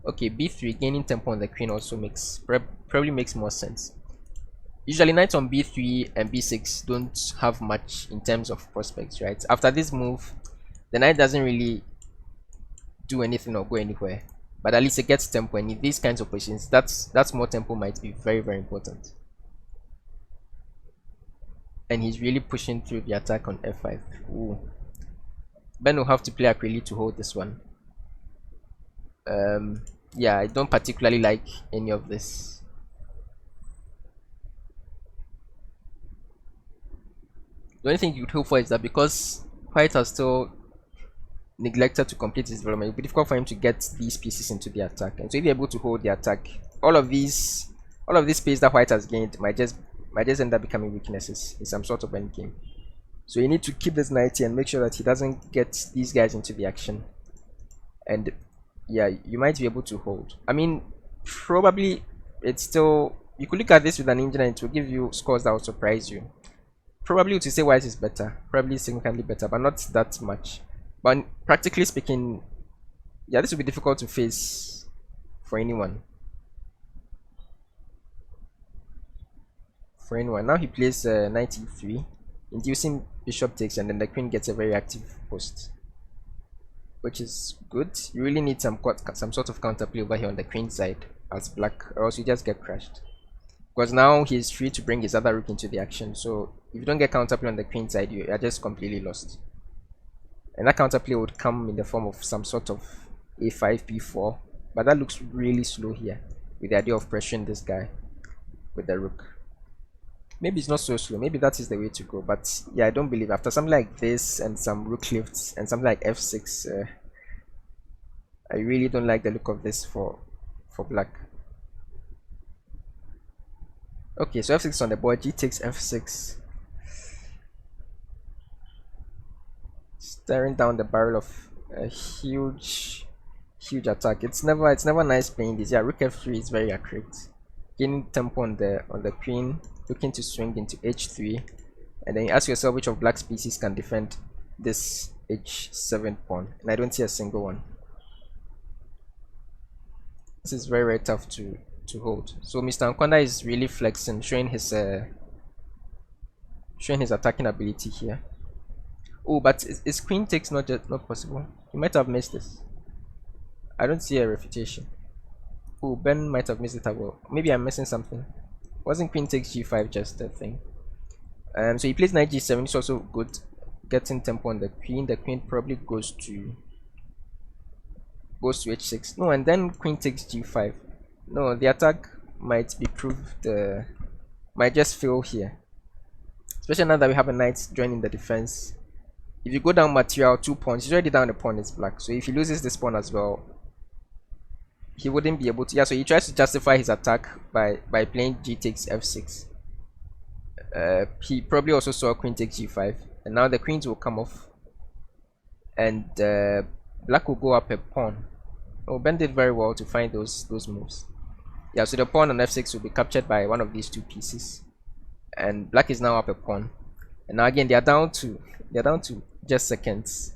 Okay, b3, gaining tempo on the queen also probably makes more sense. Usually knights on b3 and b6 don't have much in terms of prospects, right? After this move, the knight doesn't really do anything or go anywhere, but at least it gets tempo, and in these kinds of positions, that's more tempo might be very, very important. And he's really pushing through the attack on f5. Ooh. Ben will have to play Akrili to hold this one. Yeah, I don't particularly like any of this. The only thing you would hope for is that because white has still neglected to complete his development, it will be difficult for him to get these pieces into the attack. And so if you're able to hold the attack, all of this space that white has gained might just end up becoming weaknesses in some sort of endgame. So you need to keep this knight here and make sure that he doesn't get these guys into the action. And yeah, you might be able to hold. I mean, probably it's still, you could look at this with an engine and it will give you scores that will surprise you. Probably to say white is better, probably significantly better, but not that much. But practically speaking, yeah, this will be difficult to face for anyone. Now he plays knight e3, inducing bishop takes, and then the queen gets a very active post, which is good. You really need some sort of counterplay over here on the queen side as black, or else you just get crushed. Because now he's free to bring his other rook into the action. So if you don't get counterplay on the queen side, you are just completely lost. And that counterplay would come in the form of some sort of a5, b4, but that looks really slow here with the idea of pressuring this guy with the rook. Maybe it's not so slow, maybe that is the way to go, but yeah, I don't believe after something like this and some rook lifts and something like f6, I really don't like the look of this for black. Okay, so f6 on the board, g takes f6, staring down the barrel of a huge attack. It's never nice playing this. Yeah, rook f3 is very accurate, gaining tempo on the queen, looking to swing into h3, and then you ask yourself which of black's pieces can defend this h7 pawn, and I don't see a single one. This is very, very tough to hold. So Mr. Anquandah is really flexing, showing his attacking ability here. Oh, but is queen takes not possible? He might have missed this. I don't see a refutation. Oh, Ben might have missed it as well. Maybe I'm missing something. Wasn't queen takes g5 just a thing? So he plays knight g7. It's also good, getting tempo on the queen. The queen probably goes to h6. No, and then queen takes g5. No, the attack might be proved. Might just fail here, especially now that we have a knight joining the defense. If you go down material 2 pawns, he's already down the pawn is black. So if he loses this pawn as well, he wouldn't be able to. Yeah, so he tries to justify his attack by playing g takes f6. He probably also saw queen takes g5, and now the queens will come off, and black will go up a pawn. Oh, Ben did very well to find those moves. Yeah, so the pawn on f6 will be captured by one of these two pieces, and black is now up a pawn. And now again they are down to just seconds.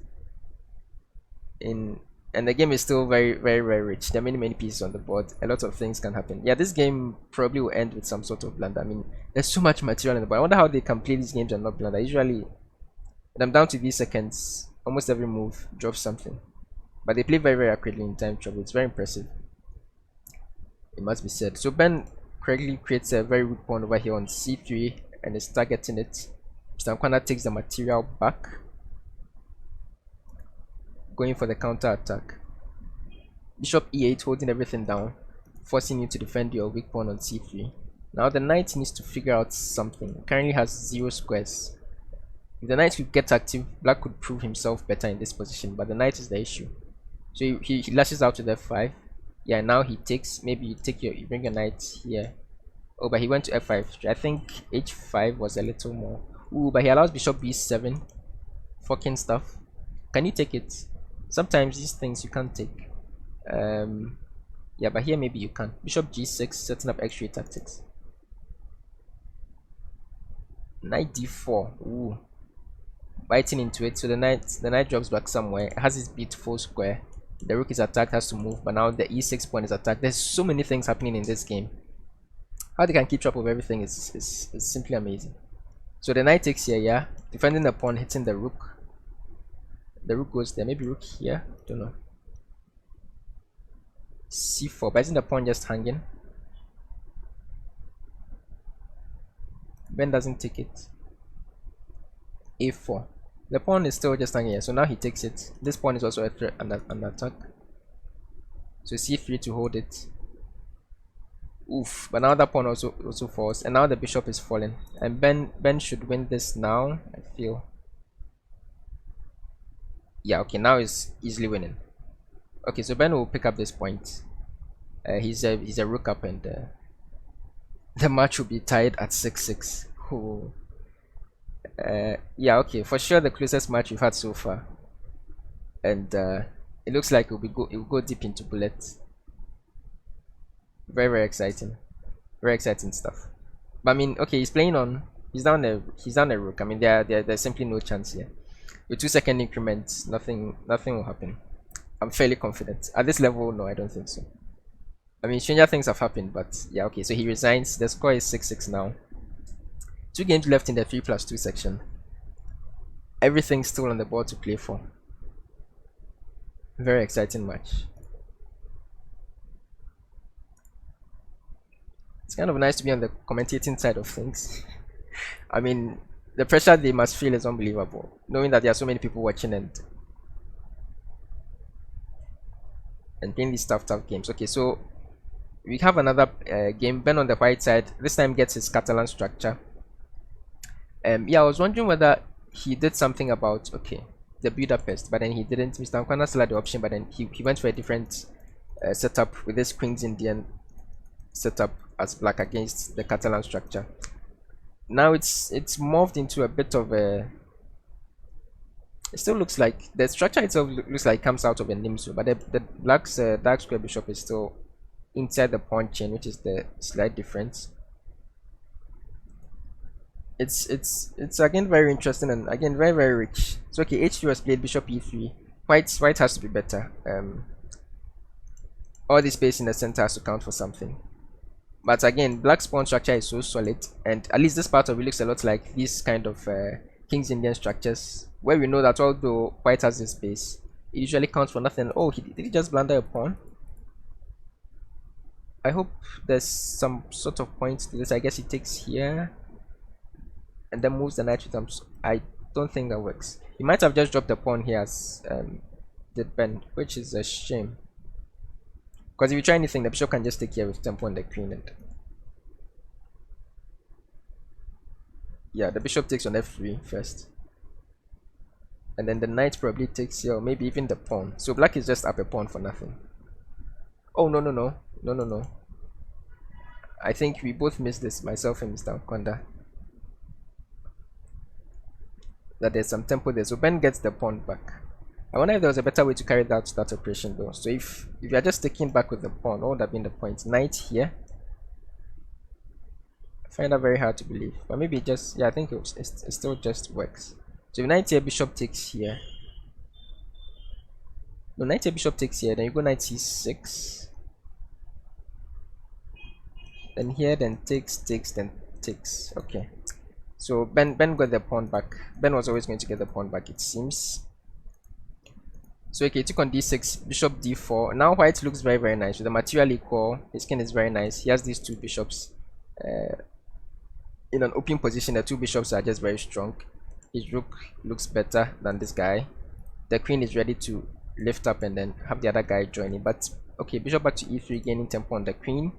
And the game is still very rich. There are many pieces on the board. A lot of things can happen. Yeah, this game probably will end with some sort of blunder. I mean, there's so much material on the board. I wonder how they can play these games and not blunder. Usually, when I'm down to these seconds, almost every move drops something. But they play very accurately in time trouble. It's very impressive, it must be said. So Ben correctly creates a very weak pawn over here on c3 and is targeting it. Mr. Anquandah takes the material back, going for the counter attack. Bishop e8, holding everything down, forcing you to defend your weak pawn on c3. Now the knight needs to figure out something. Currently has 0 squares. If the knight could get active, black could prove himself better in this position, but the knight is the issue. So he lashes out to the f5. Yeah, now he takes. Maybe you bring your knight here. Oh, but he went to f5. I think h5 was a little more. Ooh, but he allows bishop b7. Fucking stuff. Can you take it? Sometimes these things you can't take. Yeah, but here maybe you can. Bishop g6, setting up x3 tactics. Knight d4. Ooh, biting into it. So the knight drops back somewhere. It has its beautiful square. The rook is attacked, has to move, but now the e6 pawn is attacked. There's so many things happening in this game. How they can keep track of everything is simply amazing. So the knight takes here, yeah, defending the pawn, hitting the rook. The rook goes there, maybe rook here, don't know. c4, but isn't the pawn just hanging? Ben doesn't take it. a4. The pawn is still just hanging here, so now he takes it. This pawn is also a threat under attack. So c3 to hold it. Oof, but now that pawn also falls, and now the bishop is falling. And Ben should win this now, I feel. Yeah, okay, now he's easily winning. Okay, so Ben will pick up this point. He's a rook up, and the match will be tied at 6-6. Oh. Yeah, okay, for sure the closest match we've had so far, and it looks like it will go deep into bullets. Very exciting, very exciting stuff. But I mean, okay, he's down a rook. I mean, there's simply no chance here. With 2-second increments, nothing will happen. I'm fairly confident at this level. No, I don't think so. I mean, stranger things have happened, but yeah, okay, so he resigns. The score is 6-6 now. 2 games left in the 3+2 section. Everything's still on the board to play for. Very exciting match. It's kind of nice to be on the commentating side of things. I mean, the pressure they must feel is unbelievable, knowing that there are so many people watching and playing these tough games. Okay, so we have another game. Ben on the white side this time gets his Catalan structure. Yeah, I was wondering whether he did something about the Budapest, but then he didn't. Mr. Anquandah still had the option, but then he went for a different setup with this Queen's Indian setup as black against the Catalan structure. Now it's morphed into a bit of a. It still looks like the structure itself looks like it comes out of a Nimsu, but the black's dark square bishop is still inside the pawn chain, which is the slight difference. It's again very interesting and again very rich. So okay, h3 was played, bishop e3. White has to be better. All the space in the center has to count for something. But again, black's pawn structure is so solid, and at least this part of it looks a lot like this kind of King's Indian structures, where we know that although white has this base, it usually counts for nothing. Oh, did he just blunder a pawn? I hope there's some sort of point to this. I guess he takes here and then moves the knight with them. I don't think that works. He might have just dropped the pawn here as did Ben, which is a shame. Because if you try anything, the bishop can just take here with tempo on the queen. And yeah, the bishop takes on f3 first. And then the knight probably takes here, or maybe even the pawn. So black is just up a pawn for nothing. Oh, no, no, no. No, no, no. I think we both missed this, myself and Mr. Anquandah. That there's some tempo there. So Ben gets the pawn back. I wonder if there was a better way to carry out that operation though. So if you are just taking back with the pawn, what would have been the point? Knight here. I find that very hard to believe. But maybe it just, yeah, I think it still just works. So if knight here, bishop takes here. No, knight here, bishop takes here. Then you go knight c6. Then here, then takes, then takes. Okay. So Ben got the pawn back. Ben was always going to get the pawn back, it seems. So okay, took on d6, bishop d4. Now white looks very, very nice. With the material equal, his king is very nice. He has these two bishops in an open position. The two bishops are just very strong. His rook looks better than this guy. The queen is ready to lift up and then have the other guy joining. But okay, bishop back to e3, gaining tempo on the queen.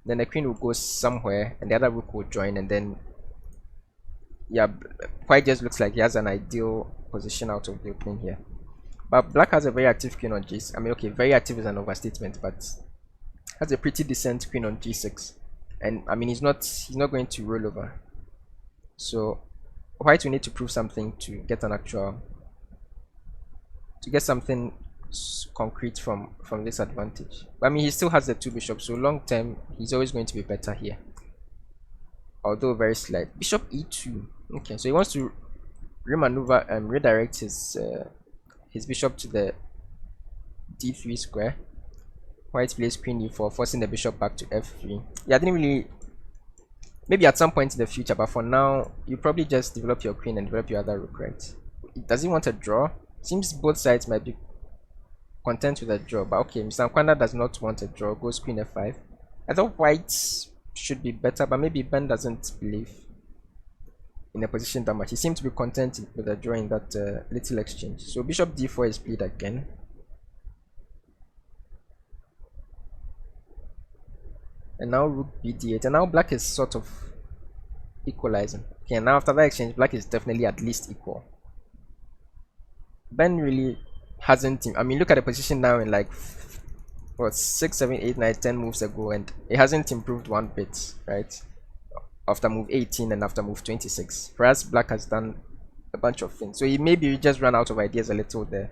Then the queen will go somewhere and the other rook will join, and then yeah, white just looks like he has an ideal position out of the opening here. But black has a very active queen on g6. I mean, okay, very active is an overstatement, but has a pretty decent queen on g6. And I mean, he's not going to roll over. So white will need to prove something to get an actual, to get something concrete from this advantage. But I mean, he still has the two bishops, so long term he's always going to be better here, although very slight. Bishop e2. Okay, so he wants to remaneuver and redirect his bishop to the d3 square. White plays queen e4, forcing the bishop back to f3. Yeah, I didn't really, maybe at some point in the future, but for now you probably just develop your queen and develop your other rook, right? Does he want a draw? Seems both sides might be content with a draw, but okay, Mr. Anquandah does not want a draw. Goes queen f5. I thought white should be better, but maybe Ben doesn't believe in a position that much. He seemed to be content with a draw in that little exchange. So bishop d4 is played again. And now rook b d8, and now black is sort of equalizing. Okay, and now after that exchange, black is definitely at least equal. Ben really hasn't, I mean, look at the position now in like what, 6, 7, 8, 9, 10 moves ago, and it hasn't improved one bit, right? After move 18 and after move 26. Perhaps black has done a bunch of things, so he maybe just ran out of ideas a little there,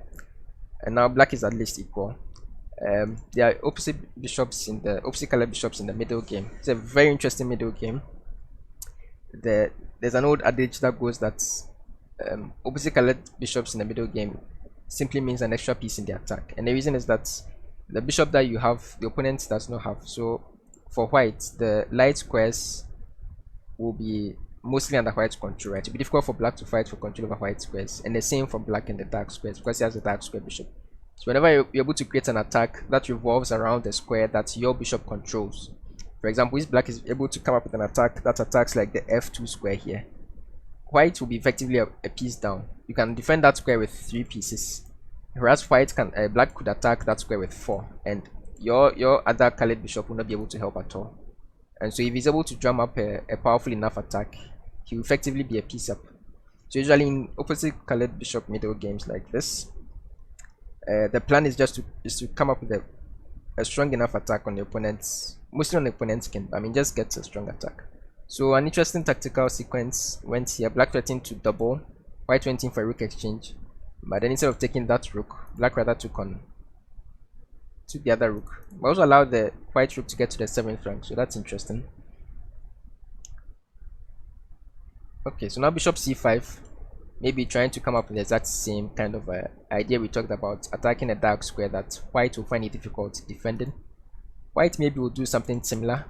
and now black is at least equal. There are opposite colored bishops in the middle game. It's a very interesting middle game. There's an old adage that goes that opposite colored bishops in the middle game simply means an extra piece in the attack, and the reason is that the bishop that you have, the opponent does not have. So for white, the light squares will be mostly under white's control, right? It will be difficult for black to fight for control over white squares, and the same for black and the dark squares, because he has a dark square bishop. So whenever you're able to create an attack that revolves around the square that your bishop controls, for example, if black is able to come up with an attack that attacks like the f2 square here, white will be effectively a piece down. You can defend that square with 3 pieces, whereas black could attack that square with 4, and your other colored bishop will not be able to help at all. And so if he's able to drum up a powerful enough attack, he will effectively be a piece up. So usually in opposite colored bishop middle games like this, the plan is just to come up with a strong enough attack on the opponent's, mostly on the opponent's king. I mean, just gets a strong attack. So an interesting tactical sequence went here. Black threatened to double, white went in for a rook exchange, but then instead of taking that rook, black rather took the other rook, but also allowed the white rook to get to the 7th rank, so that's interesting. Okay, so now bishop c5, maybe trying to come up with the exact same kind of idea we talked about, attacking a dark square that white will find it difficult defending. White maybe will do something similar,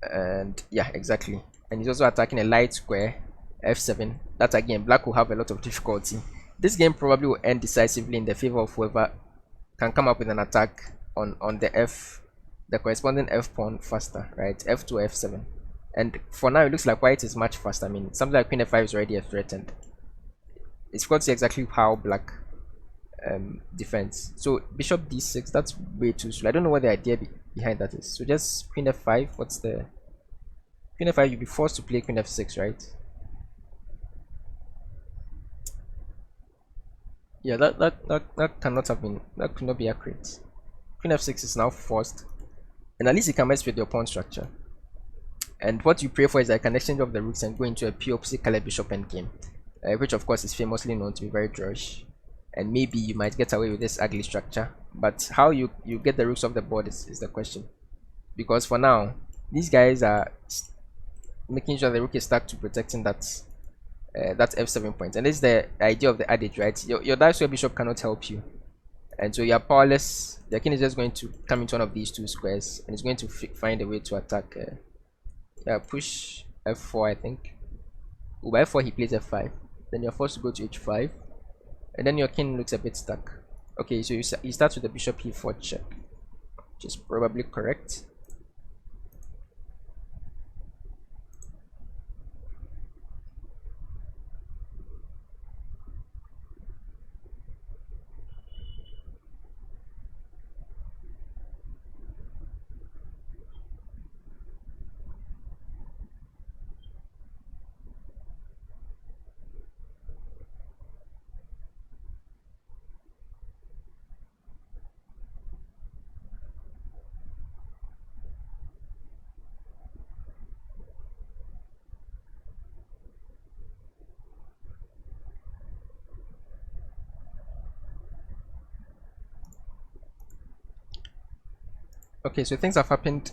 and yeah, exactly. And he's also attacking a light square f7. That again, black will have a lot of difficulty. This game probably will end decisively in the favor of whoever can come up with an attack on the corresponding f pawn faster, right? f2 f7. And for now, it looks like white is much faster. I mean, something like queen f5 is already threatened. It's got to see exactly how black defends. So bishop d6, that's way too slow. I don't know what the idea behind that is. So just queen f5. What's the queen f5? You'll be forced to play queen f6, right? Yeah, that cannot have been, that could not be accurate. Queen f6 is now forced, and at least you can mess with your pawn structure. And what you pray for is that I can exchange of the rooks and go into a pure opposite color bishop endgame, which of course is famously known to be very drawish. And maybe you might get away with this ugly structure, but how you get the rooks off the board is the question. Because for now, these guys are making sure the rook is stuck to protecting that f7 point. And this is the idea of the adage, right? Your dice square bishop cannot help you, and so you're powerless. The king is just going to come into one of these two squares, and it's going to find a way to attack. Yeah, push f4, I think. Oh, by f4 he plays f5. Then you're forced to go to h5, and then your king looks a bit stuck. Okay, so you start with the bishop e4 check, which is probably correct. Okay, so things have happened.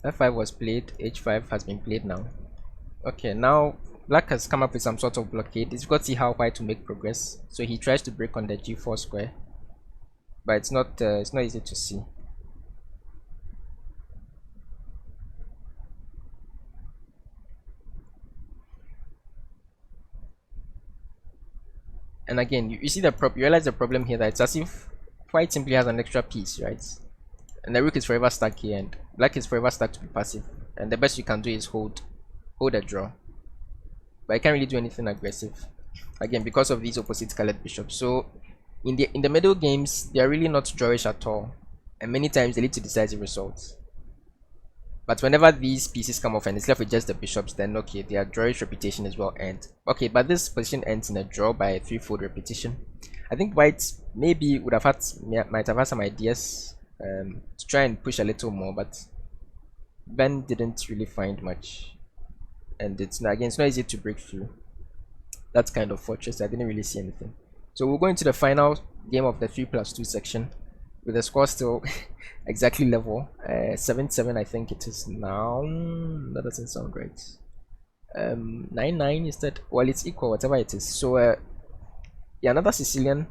f5 was played, h5 has been played now. Okay, now black has come up with some sort of blockade. It's got to see how white to make progress. So he tries to break on the g4 square, but it's not easy to see. And again, you see you realize the problem here, that it's as if white simply has an extra piece, right? And the rook is forever stuck here, and black is forever stuck to be passive. And the best you can do is hold a draw. But I can't really do anything aggressive, again, because of these opposite colored bishops. So in the middle games, they are really not drawish at all, and many times they lead to decisive results. But whenever these pieces come off and it's left with just the bishops, then okay, their drawish reputation as well ends. Okay, but this position ends in a draw by a threefold repetition. I think white maybe might have had some ideas to try and push a little more, but Ben didn't really find much, and it's not easy to break through that kind of fortress. I didn't really see anything. So we'll go into the final game of the 3+2 section, with the score still exactly level, 7-7 I think it is now. That doesn't sound right. 9-9 is that? Well, it's equal, whatever it is. So yeah, another Sicilian,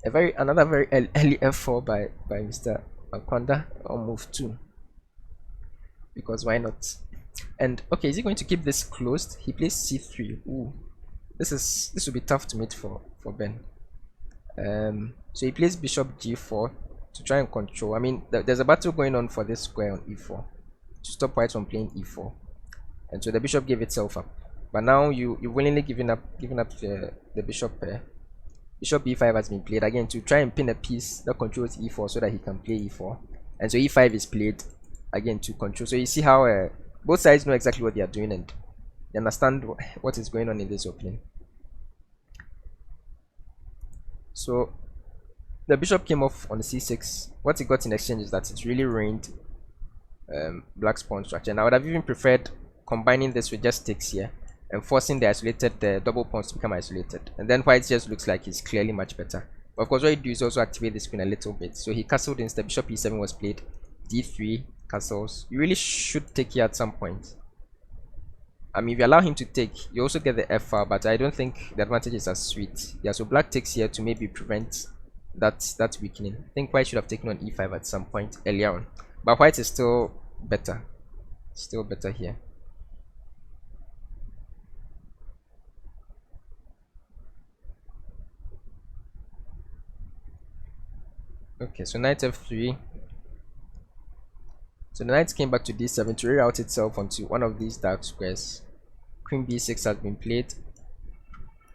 another very early f4 by Mr. Anquandah on move 2, because why not? And okay, is he going to keep this closed? He plays c3. Ooh, this will be tough to meet for Ben. So he plays bishop g4 to try and control. I mean, there's a battle going on for this square on e4 to stop white from playing e4, and so the bishop gave itself up. But now you willingly given up the bishop pair. Bishop e5 has been played again to try and pin a piece that controls e4 so that he can play e4, and so e5 is played again to control. So you see how both sides know exactly what they are doing, and they understand what is going on in this opening. So the bishop came off on c6. What he got in exchange is that it really ruined black's pawn structure. And I would have even preferred combining this with just takes here and forcing the double pawns to become isolated. And then white just looks like he's clearly much better. But of course, what he do is also activate this queen a little bit. So he castled instead. Bishop e7 was played. d3 castles. You really should take here at some point. I mean, if you allow him to take, you also get the f-file, but I don't think the advantage is as sweet. Yeah, so black takes here to maybe prevent that weakening. I think white should have taken on e5 at some point earlier on, but white is still better. Still better here. Okay, so knight f3. So the knight came back to d7 to reroute itself onto one of these dark squares. Queen b6 has been played,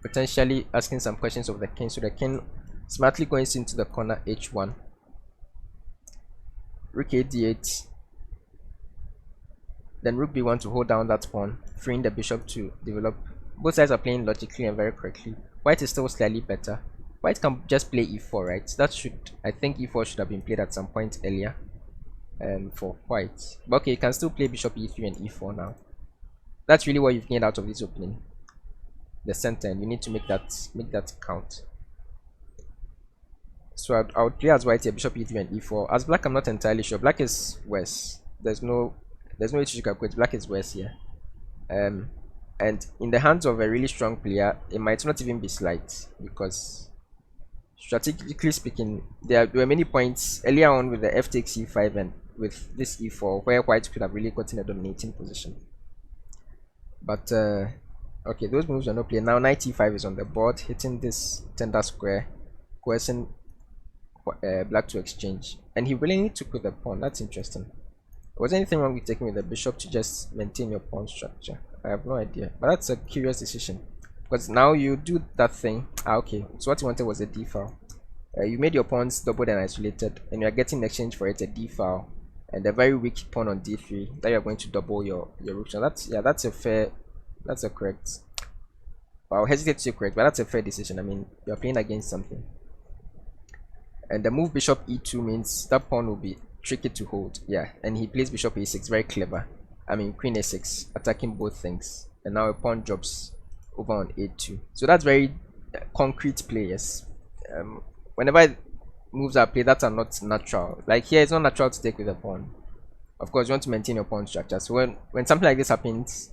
potentially asking some questions of the king. So the king smartly goes into the corner h1. Rook a d8. Then rook b1 to hold down that pawn, freeing the bishop to develop. Both sides are playing logically and very correctly. White is still slightly better. White can just play e4, right? That should, I think e4 should have been played at some point earlier for white. But okay, you can still play bishop e3 and e4 now. That's really what you've gained out of this opening. The center, and you need to make that count. So I would play as white here, bishop e3 and e4. As black, I'm not entirely sure. Black is worse. There's no issue to calculate. Black is worse here. And in the hands of a really strong player, it might not even be slight, because strategically speaking, there were many points earlier on with the f takes e5 and with this e4 where white could have really gotten a dominating position. But okay, those moves are not played. Now knight e5 is on the board, hitting this tender square, coercing black to exchange, and he willingly took with the pawn. That's interesting. Was there anything wrong with taking with the bishop to just maintain your pawn structure? I have no idea, but that's a curious decision, because now you do that thing. Okay, so what you wanted was a d file. You made your pawns doubled and isolated, and you're getting in exchange for it a d file and a very weak pawn on d3 that you're going to double your rook. So that's a correct. I'll hesitate to say correct, but that's a fair decision. I mean, you're playing against something. And the move bishop e2 means that pawn will be tricky to hold. Yeah, and he plays bishop a6, very clever. I mean, queen a6, attacking both things, and now a pawn drops over on a2. So that's very concrete play. Yes. Whenever moves are played that are not natural, like here, it's not natural to take with a pawn. Of course, you want to maintain your pawn structure. So when something like this happens,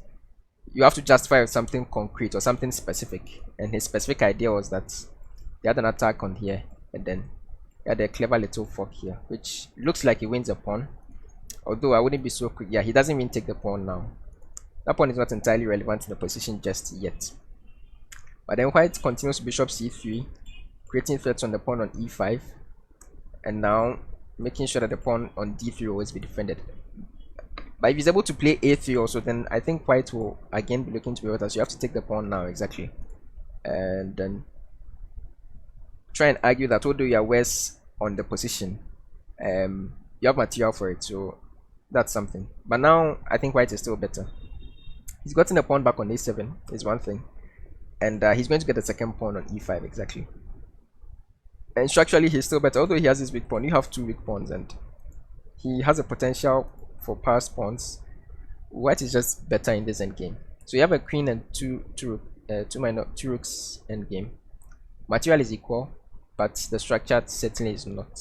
you have to justify with something concrete or something specific. And his specific idea was that he had an attack on here, and then he had a clever little fork here, which looks like he wins a pawn. Although I wouldn't be so quick. Yeah, he doesn't even take the pawn now. That pawn is not entirely relevant in the position just yet. But then white continues bishop c3, creating threats on the pawn on e5, and now making sure that the pawn on d3 will always be defended. But if he's able to play a3 also, then I think white will again be looking to be better. So you have to take the pawn now, exactly, and then try and argue that although you are worse on the position, you have material for it. So that's something. But now I think white is still better. He's gotten the pawn back on a7 is one thing, and he's going to get the second pawn on e5, exactly. And structurally he's still better, although he has this weak pawn. You have two weak pawns, and he has a potential for passed pawns. White is just better in this endgame. So you have a queen and two rooks endgame. Material is equal, but the structure certainly is not.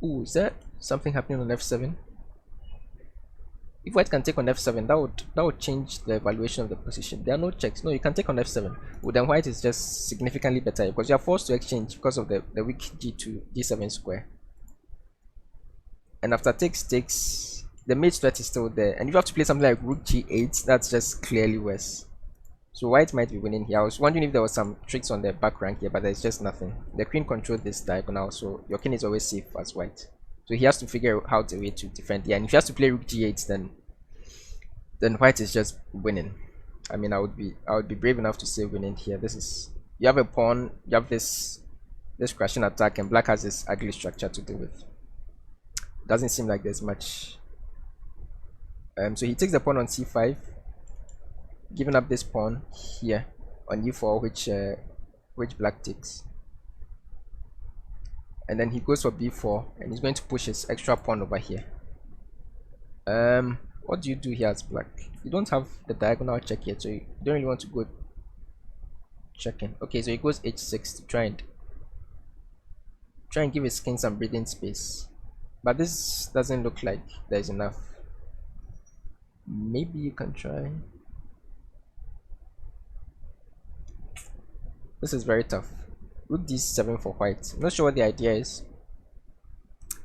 Ooh, is there something happening on f7? If white can take on f7, that would change the evaluation of the position. There are no checks. No, you can take on f7. Well, then white is just significantly better, because you are forced to exchange because of the weak g2 g7 square. And after takes, the mate threat is still there. And if you have to play something like rook g8, that's just clearly worse. So white might be winning here. I was wondering if there was some tricks on the back rank here, but there's just nothing. The queen controls this diagonal, so your king is always safe as white. So he has to figure out a way to defend. Yeah, and if he has to play rook g8, then white is just winning. I mean, I would be brave enough to say winning here. This is, you have a pawn, you have this crashing attack, and black has this ugly structure to deal with. Doesn't seem like there's much. So he takes the pawn on c5, giving up this pawn here on e4, which black takes. And then he goes for b4, and he's going to push his extra pawn over here. What do you do here as black? You don't have the diagonal check yet, so you don't really want to go checking. Okay, so he goes h6 to try and give his king some breathing space. But this doesn't look like there's enough. Maybe you can try. This is very tough. Rook d7 for white. I'm not sure what the idea is.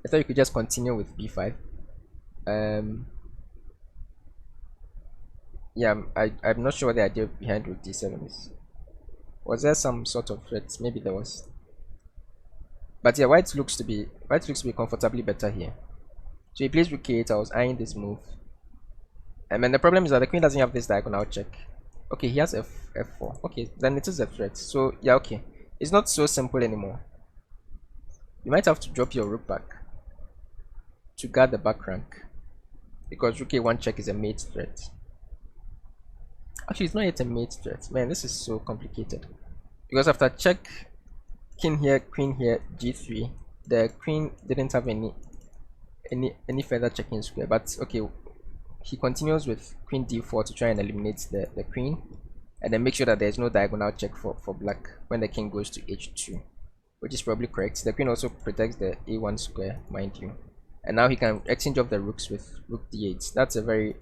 I thought you could just continue with b5. Um, yeah, I'm not sure what the idea behind rook d7 is. Was there some sort of threat? Maybe there was. But yeah, white looks to be comfortably better here. So he plays rook k8. I was eyeing this move. And then the problem is that the queen doesn't have this diagonal check. Okay, he has f4. Okay, then it is a threat. So yeah, okay. It's not so simple anymore. You might have to drop your rook back to guard the back rank, because rook a1 check is a mate threat. Actually, it's not yet a mate threat. Man, this is so complicated. Because after check, king here, queen here, g3, the queen didn't have any further checking square. But okay, he continues with queen d4 to try and eliminate the queen, and then make sure that there's no diagonal check for black when the king goes to h2, which is probably correct. The queen also protects the a1 square, mind you. And now he can exchange off the rooks with rook d8. That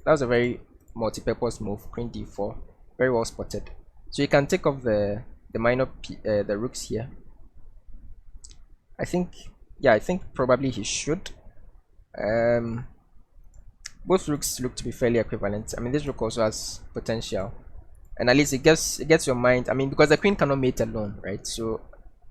was a very multi-purpose move. Queen d4, very well spotted. So you can take off the the rooks here. I think, yeah, I think probably he should. Both rooks look to be fairly equivalent. I mean, this rook also has potential, and at least it gets your mind. I mean, because the queen cannot mate alone, right? So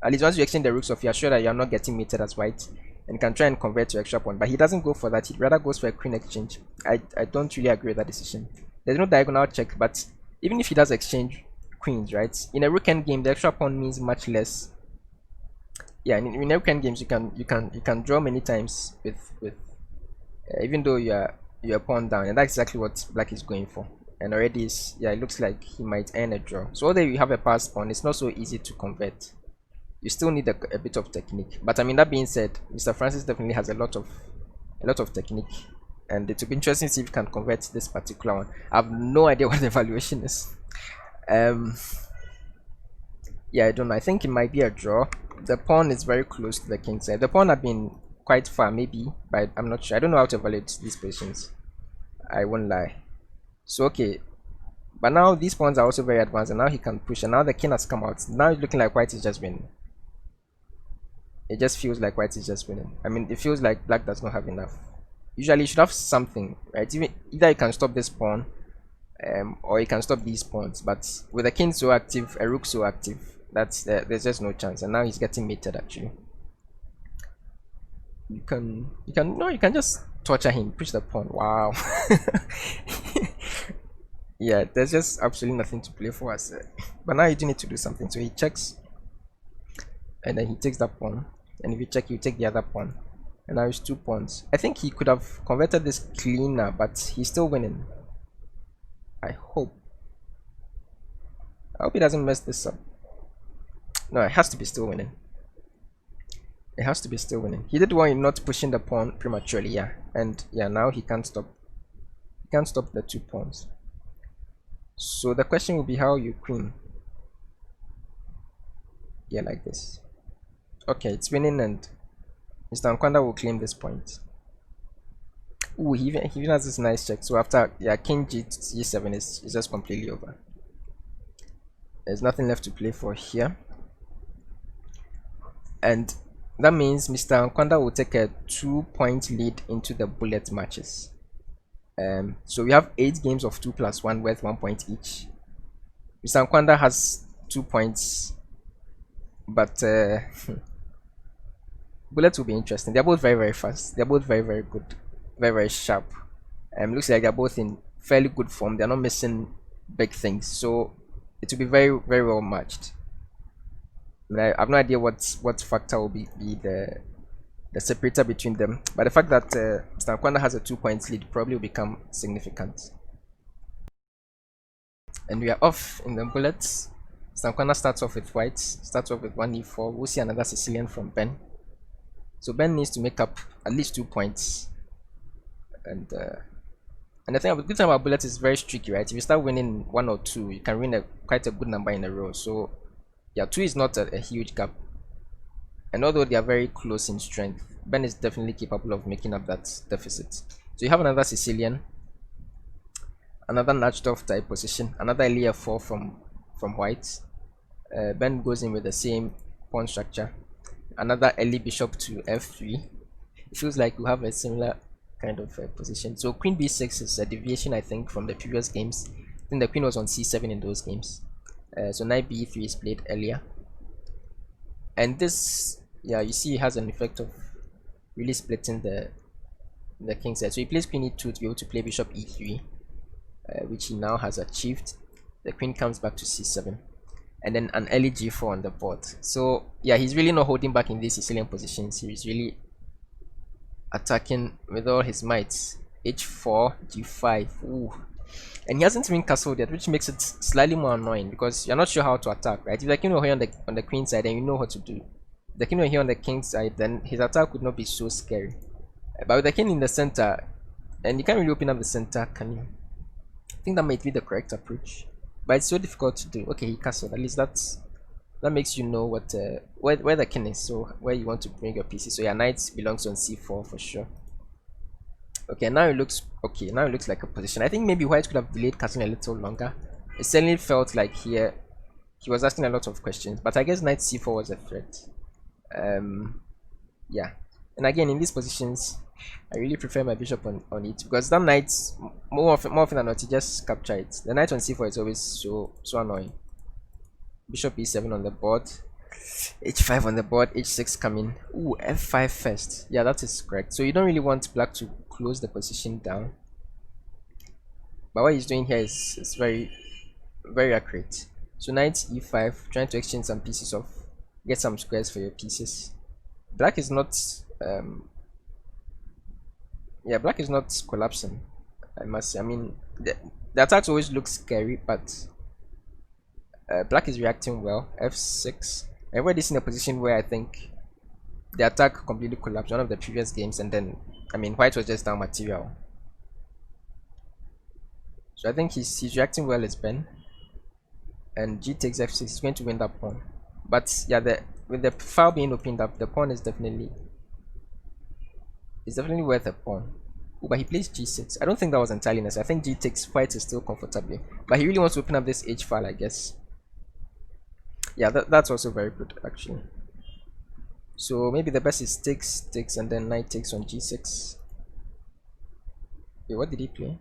at least once you exchange the rooks off, you're sure that you're not getting mated as white, and can try and convert your extra pawn. But he doesn't go for that. He rather goes for a queen exchange. I don't really agree with that decision. There's no diagonal check, but even if he does exchange queens, right, in a rook end game, the extra pawn means much less. Yeah, in rook end games, you can draw many times with even though you're pawn down, and that's exactly what black is going for. And already yeah, it looks like he might earn a draw. So although you have a passed pawn, it's not so easy to convert. You still need a bit of technique. But I mean, that being said, Mr. Francis definitely has a lot of technique, and it will be interesting to see if he can convert this particular one. I have no idea what the evaluation is. Yeah, I don't know. I think it might be a draw. The pawn is very close to the king side. The pawn had been quite far, maybe, but I'm not sure. I don't know how to evaluate these positions. I won't lie. So okay, but now these pawns are also very advanced, and now he can push, and now the king has come out. Now it's looking like white is just winning. It just feels like white is just winning. I mean, it feels like black does not have enough. Usually you should have something, right? Either you can stop this pawn, or you can stop these pawns. But with a king so active, a rook so active, there's just no chance. And now he's getting mated actually. You can just torture him, push the pawn. Wow. Yeah, there's just absolutely nothing to play for us. But now you do need to do something. So he checks, and then he takes that pawn. And if you check, you take the other pawn. And now it's 2 pawns. I think he could have converted this cleaner, but he's still winning. I hope he doesn't mess this up. No, it has to be still winning. It has to be still winning. He did one in not pushing the pawn prematurely, yeah. And yeah, now he can't stop. He can't stop the 2 pawns. So the question will be how you queen. Yeah, like this. Okay, it's winning, and Mr. Anquandah will claim this point. Ooh, he even has this nice check. So after, yeah, king g7 is just completely over. There's nothing left to play for here. And that means Mr. Anquandah will take a 2-point lead into the bullet matches. So we have 8 games of 2+1 worth 1 point each. Mr. Anquandah has 2 points, but bullets will be interesting. They're both very, very fast. They're both very, very good, very, very sharp. Looks like they're both in fairly good form. They're not missing big things, so it will be very, very well matched. I have no idea what factor will be the separator between them, but the fact that Mr. Anquandah has a 2-point lead probably will become significant. And we are off in the bullets. Mr. Anquandah starts off with whites, starts off with 1e4. We'll see another Sicilian from Ben. So Ben needs to make up at least 2 points. And the good thing about bullets is very streaky, right? If you start winning 1 or 2, you can win quite a good number in a row. So yeah, 2 is not a huge gap. And although they are very close in strength, Ben is definitely capable of making up that deficit. So you have another Sicilian, another notched off type position, another layer 4 from white. Ben goes in with the same pawn structure, another early bishop to f3. It feels like we have a similar kind of position. So queen b6 is a deviation, I think, from the previous games. I think the queen was on c7 in those games. So knight b3 is played earlier, and this, yeah, you see, it has an effect of really splitting the king side. So he plays queen e2 to be able to play bishop e3, which he now has achieved. The queen comes back to c7, and then an early g4 on the board. So yeah, he's really not holding back in these Sicilian positions. He's really attacking with all his might. h4, g5, ooh. And he hasn't even castled yet, which makes it slightly more annoying because you're not sure how to attack, right? If the king were here on the queen side, then you know what to do. If the king were here on the king side, then his attack would not be so scary. But with the king in the center, and you can't really open up the center, can you? I think that might be the correct approach, but it's so difficult to do. Okay, he castled. At least that makes you know what where the king is, so where you want to bring your pieces. So yeah, knight belongs on c4 for sure. Okay, now it looks okay. Now it looks like a position. I think maybe white could have delayed castling a little longer. It certainly felt like here he was asking a lot of questions, but I guess knight c4 was a threat. Yeah, and again in these positions, I really prefer my bishop on it, because that knight, more often than not, you just capture it. The knight on c4 is always so annoying. Bishop e7 on the board, h5 on the board, h6 coming. Ooh, f5 first. Yeah, that is correct. So you don't really want black to close the position down, but what he's doing here is very accurate. So knight e5, trying to exchange some pieces of, get some squares for your pieces. Black is not yeah, black is not collapsing, I must say. I mean, the attacks always look scary, but black is reacting well. f6. I've already seen a position where I think the attack completely collapsed, one of the previous games, and then, I mean, white was just down material. So I think he's reacting well as Ben. And g takes f6 is going to win that pawn. But yeah, with the file being opened up, the pawn is definitely worth a pawn. Ooh, but he plays g6. I don't think that was entirely necessary. I think g takes, white is still comfortably. But he really wants to open up this h file, I guess. Yeah, that's also very good, actually. So maybe the best is takes, and then knight takes on g6. Wait, what did he play?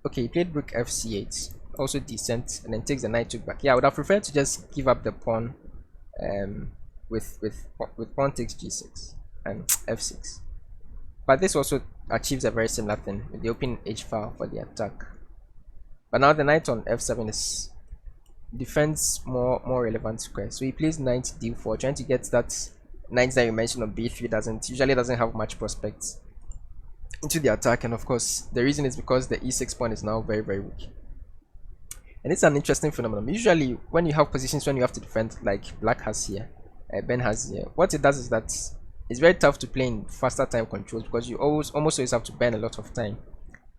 Okay, he played rook fc8, also decent, and then takes the knight took back. Yeah, I would have preferred to just give up the pawn with pawn takes g6 and f6. But this also achieves a very similar thing with the open h file for the attack. But now the knight on f7 is defends more relevant square. So he plays knight d4, trying to get that knight that you mentioned on b3 usually doesn't have much prospects into the attack, and of course the reason is because the e6 pawn is now very weak. And it's an interesting phenomenon. Usually when you have positions when you have to defend, like black has here, Ben has here, what it does is that it's very tough to play in faster time controls, because you almost always have to burn a lot of time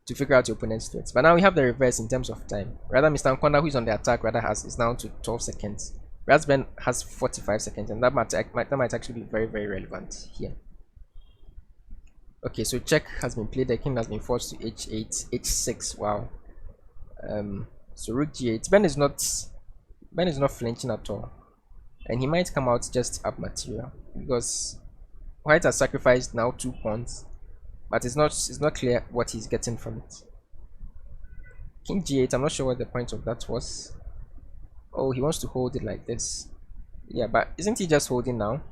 to figure out your opponent's threats. But now we have the reverse in terms of time. Rather, Mr. Anquandah, who is on the attack, is down to 12 seconds. Whereas Ben has 45 seconds, and that might actually be very relevant here. Okay, so check has been played. The king has been forced to h8, h6. Wow. So rook g8. Ben is not flinching at all, and he might come out just up material, because white has sacrificed now 2 pawns, but it's not clear what he's getting from it. King g8. I'm not sure what the point of that was. Oh, he wants to hold it like this. Yeah, but isn't he just holding now?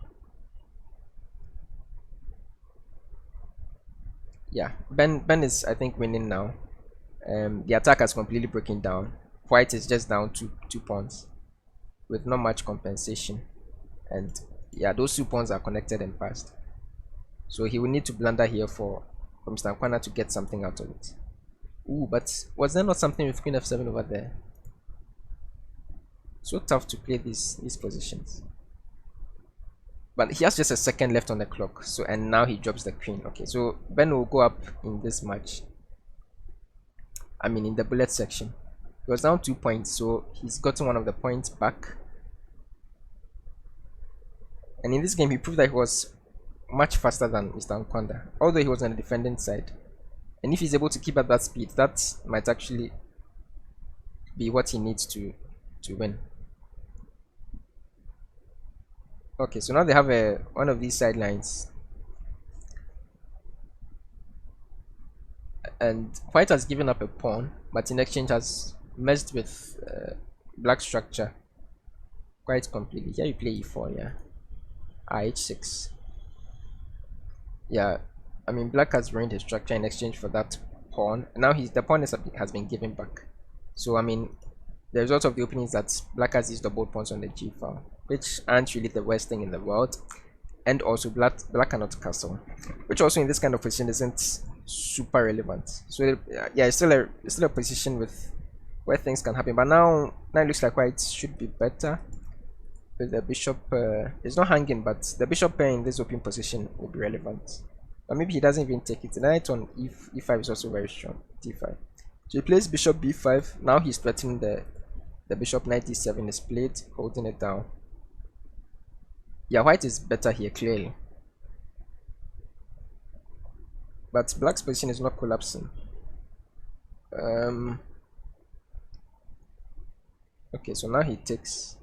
Yeah, Ben is, I think, winning now. The attack has completely broken down. White is just down two pawns with not much compensation, and yeah, those 2 pawns are connected and passed. So he will need to blunder here for Mr. Anquandah to get something out of it. Ooh, but was there not something with queen f7 over there? So tough to play these positions. But he has just a second left on the clock. So, and now he drops the queen. Okay, so Ben will go up in this match. I mean, in the bullet section. He was down 2 points, so he's gotten one of the points back. And in this game, he proved that he was much faster than Mr. Anquandah, although he was on the defending side. And if he's able to keep at that speed, that might actually be what he needs to win. Okay, so now they have one of these sidelines. and white has given up a pawn, but in exchange has messed with black structure quite completely. Here you play e4, yeah. H6. Yeah, I mean black has ruined his structure in exchange for that pawn. Now the pawn has been given back. So I mean, the result of the opening is that black has these double pawns on the g file, which aren't really the worst thing in the world. And also black cannot castle, which also in this kind of position isn't super relevant. So yeah, it's still a position with where things can happen. But now it looks like white should be better. With the bishop, it's not hanging, but the bishop pair in this open position will be relevant. Or maybe he doesn't even take it. The knight on e5 is also very strong. d5. So he plays bishop b5. Now he's threatening the bishop. Knight d7 is played, holding it down. Yeah, white is better here, clearly. But black's position is not collapsing. Okay, so now he takes.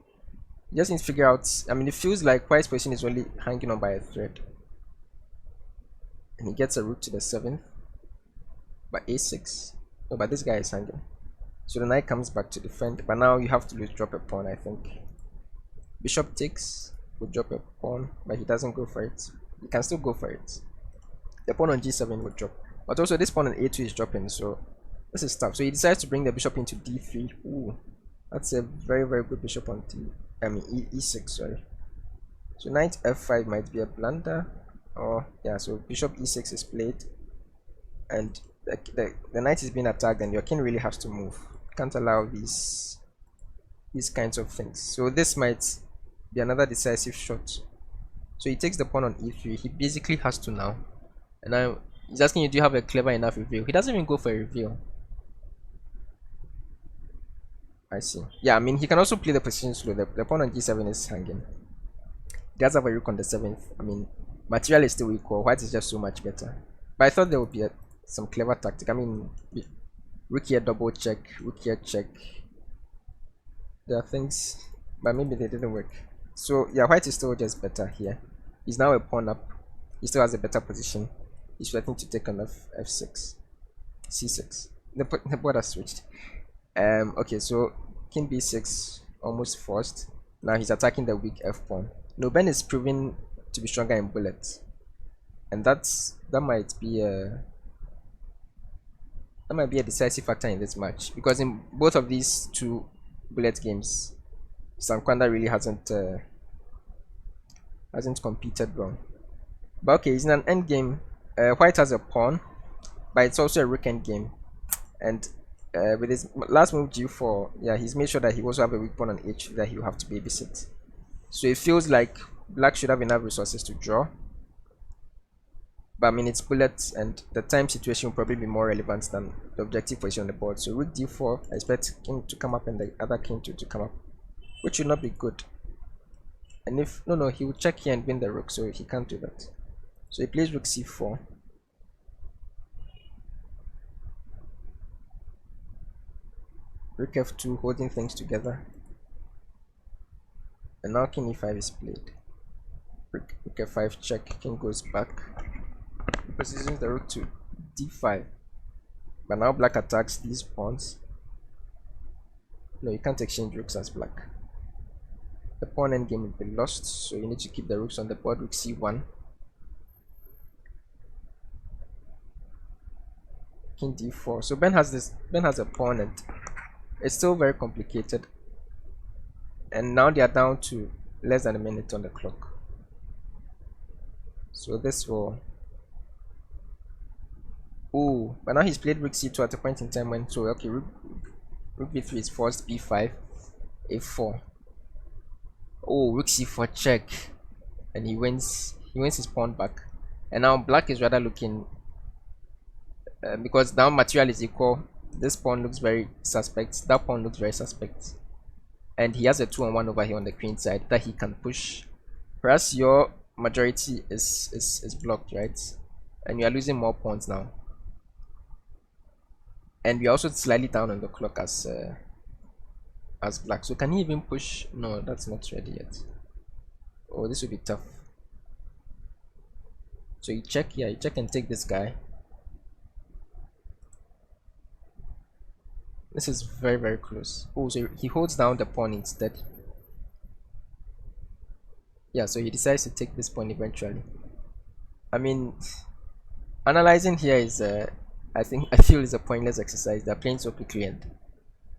You just need to figure out. I mean, it feels like white's position is only hanging on by a thread. And he gets a rook to the 7th. By a6. No, but this guy is hanging. So the knight comes back to defend. But now you have to drop a pawn, I think. Bishop takes. Would drop a pawn, but he doesn't go for it. He can still go for it. The pawn on g7 would drop. But also this pawn on a2 is dropping, so this is tough. So he decides to bring the bishop into d3. Ooh, that's a very, very good bishop on e6, sorry. So knight f5 might be a blunder. Or yeah, so bishop e6 is played. And the knight is being attacked, and your king really has to move. Can't allow these kinds of things. So this might be another decisive shot. So he takes the pawn on e3. He basically has to now. And now he's asking you, do you have a clever enough reveal? He doesn't even go for a reveal. I see. Yeah, I mean, he can also play the position slow. The pawn on g7 is hanging. He does have a rook on the 7th. I mean, material is still equal. White is just so much better. But I thought there would be some clever tactic. I mean, rook here double check, rook here check. There are things, but maybe they didn't work. So yeah, white is still just better here. He's now a pawn up. He still has a better position. He's threatening to take on f6, c6. The board has switched. Okay, so king b6 almost forced. Now he's attacking the weak f pawn. No, Ben is proving to be stronger in bullets, and that might be a decisive factor in this match, because in both of these two bullet games, Anquandah really hasn't competed well. But okay, he's in an end game. White has a pawn, but it's also a rook end game, and with his last move g4, yeah, he's made sure that he also have a weak pawn on h3 that he'll have to babysit. So it feels like black should have enough resources to draw. But I mean, it's bullets, and the time situation will probably be more relevant than the objective position on the board. So rook d4, I expect king to come up and the other king to come up, which would not be good. And if no, he will check here and win the rook, so he can't do that. So he plays rook c4. Rook f2, holding things together. And now king e5 is played. Rook f5 check, king goes back. Positions the rook to d5. But now black attacks these pawns. No, you can't exchange rooks as black. The pawn endgame will be lost, so you need to keep the rooks on the board. Rook c1. King d4. So Ben has a pawn, and it's still very complicated. And now they are down to less than a minute on the clock. So this will. Oh, but now he's played rook c2 at a point in time when, so okay, rook b3 is forced, b5, a4. Oh, rook c4 check, and he wins his pawn back. And now black is rather looking, because now material is equal. This pawn looks very suspect, that pawn looks very suspect, and he has a 2-on-1 over here on the queen side that he can push. Perhaps your majority is blocked, right? And you are losing more pawns now. And we are also slightly down on the clock as black. So can he even push? No, that's not ready yet. Oh, this will be tough. So you check here, you check and take this guy. This is very, very close. Oh, so he holds down the pawn instead. Yeah, so he decides to take this pawn eventually. I mean, analyzing here is, I feel is a pointless exercise. They're playing so quickly and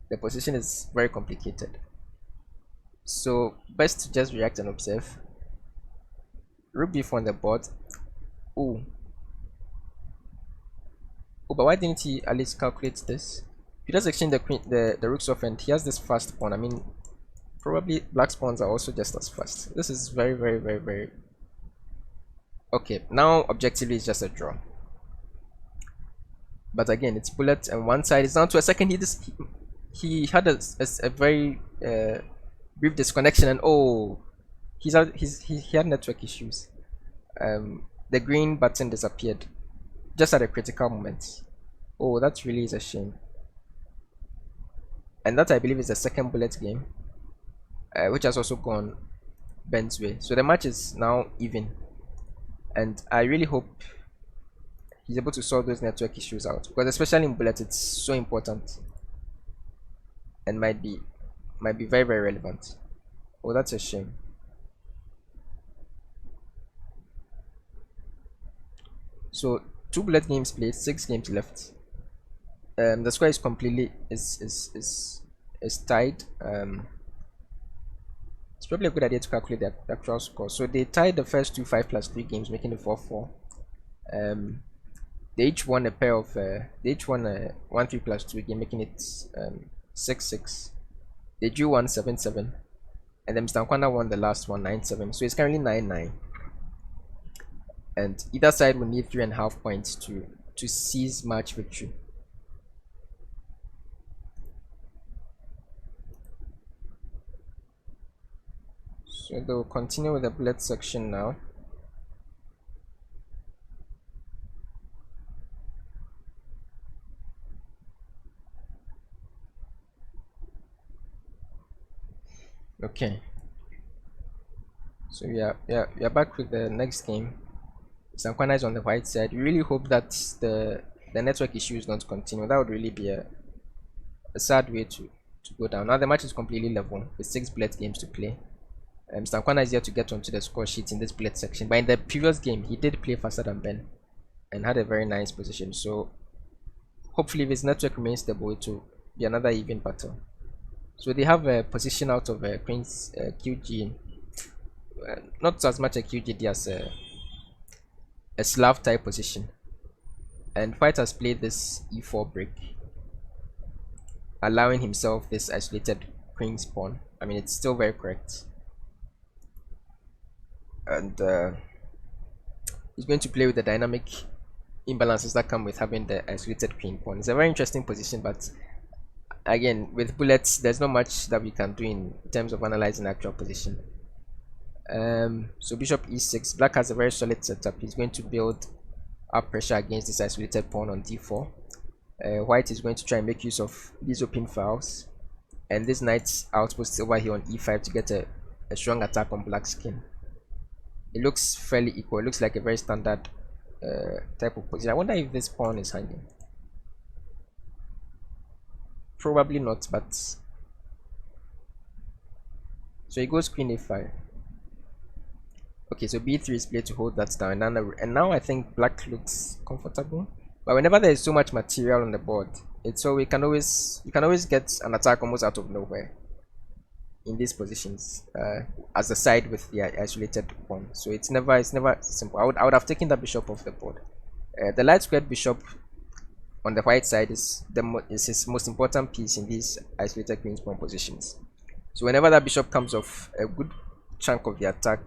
the position is very complicated. So best to just react and observe. Rook b4 on the board. Oh, but why didn't he at least calculate this? He does exchange the queen, the rooks off, and he has this fast pawn. I mean, probably black's pawns are also just as fast. This is very, very, very, very okay. Now objectively it's just a draw. But again, it's bullet, and one side is down to a second. He had a very brief disconnection, and oh, he had network issues. The green button disappeared just at a critical moment. Oh, that really is a shame. And that, I believe, is the second bullet game, which has also gone Ben's way. So the match is now even, and I really hope he's able to solve those network issues out, because especially in bullet it's so important and might be very, very relevant. Oh, that's a shame. So 2 bullet games played, 6 games left. The score is completely is tied. It's probably a good idea to calculate the actual score. So they tied the first 2 5+3 games, making it 4-4. They each won a pair of they each won a 1 3+2 game, making it 6-6. They drew 1 7-7, and then Mr. Anquandah won the last one 9-7. So it's currently 9-9, and either side will need 3.5 points to seize match victory. So they'll continue with the bullet section now. Okay, so we are back with the next game. Anquandah is on the white side. We really hope that the network issues don't continue. That would really be a sad way to go down. Now the match is completely level with 6 bullet games to play. Anquandah is here to get onto the score sheet in this bullet section, but in the previous game he did play faster than Ben and had a very nice position. So hopefully if his network remains stable, it will be another even battle. So they have a position out of Queen's QG, not as much a QGD as a Slav type position, and White has played this e4 break, allowing himself this isolated queen's pawn. I mean, it's still very correct, and he's going to play with the dynamic imbalances that come with having the isolated queen pawn. It's a very interesting position, but again, with bullets there's not much that we can do in terms of analyzing actual position. So bishop e6, black has a very solid setup. He's going to build up pressure against this isolated pawn on d4. White is going to try and make use of these open files, and this knight outpost over here on e5 to get a strong attack on black's skin. It looks fairly equal. It looks like a very standard type of position. I wonder if this pawn is hanging. Probably not, but so he goes queen a5. Okay, so b3 is played to hold that down, and now I think black looks comfortable. But whenever there is so much material on the board, it's so you can always get an attack almost out of nowhere in these positions as a side with the isolated pawn. So it's never simple. I would have taken the bishop off the board. The light squared bishop on the white side is his most important piece in these isolated queen's pawn positions. So whenever that bishop comes off, a good chunk of the attack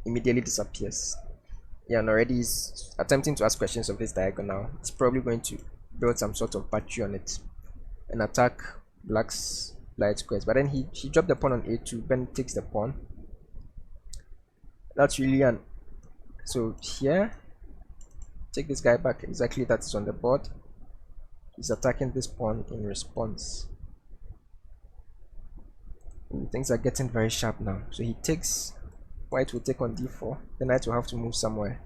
immediately disappears. Yeah, and already is attempting to ask questions of this diagonal. It's probably going to build some sort of battery on it and attack black's light squares. But then he dropped the pawn on a2. Ben takes the pawn. That's really an so here. Take this guy back. Exactly, that's on the board. He's attacking this pawn in response. And things are getting very sharp now. So he takes. White will take on d4. The knight will have to move somewhere.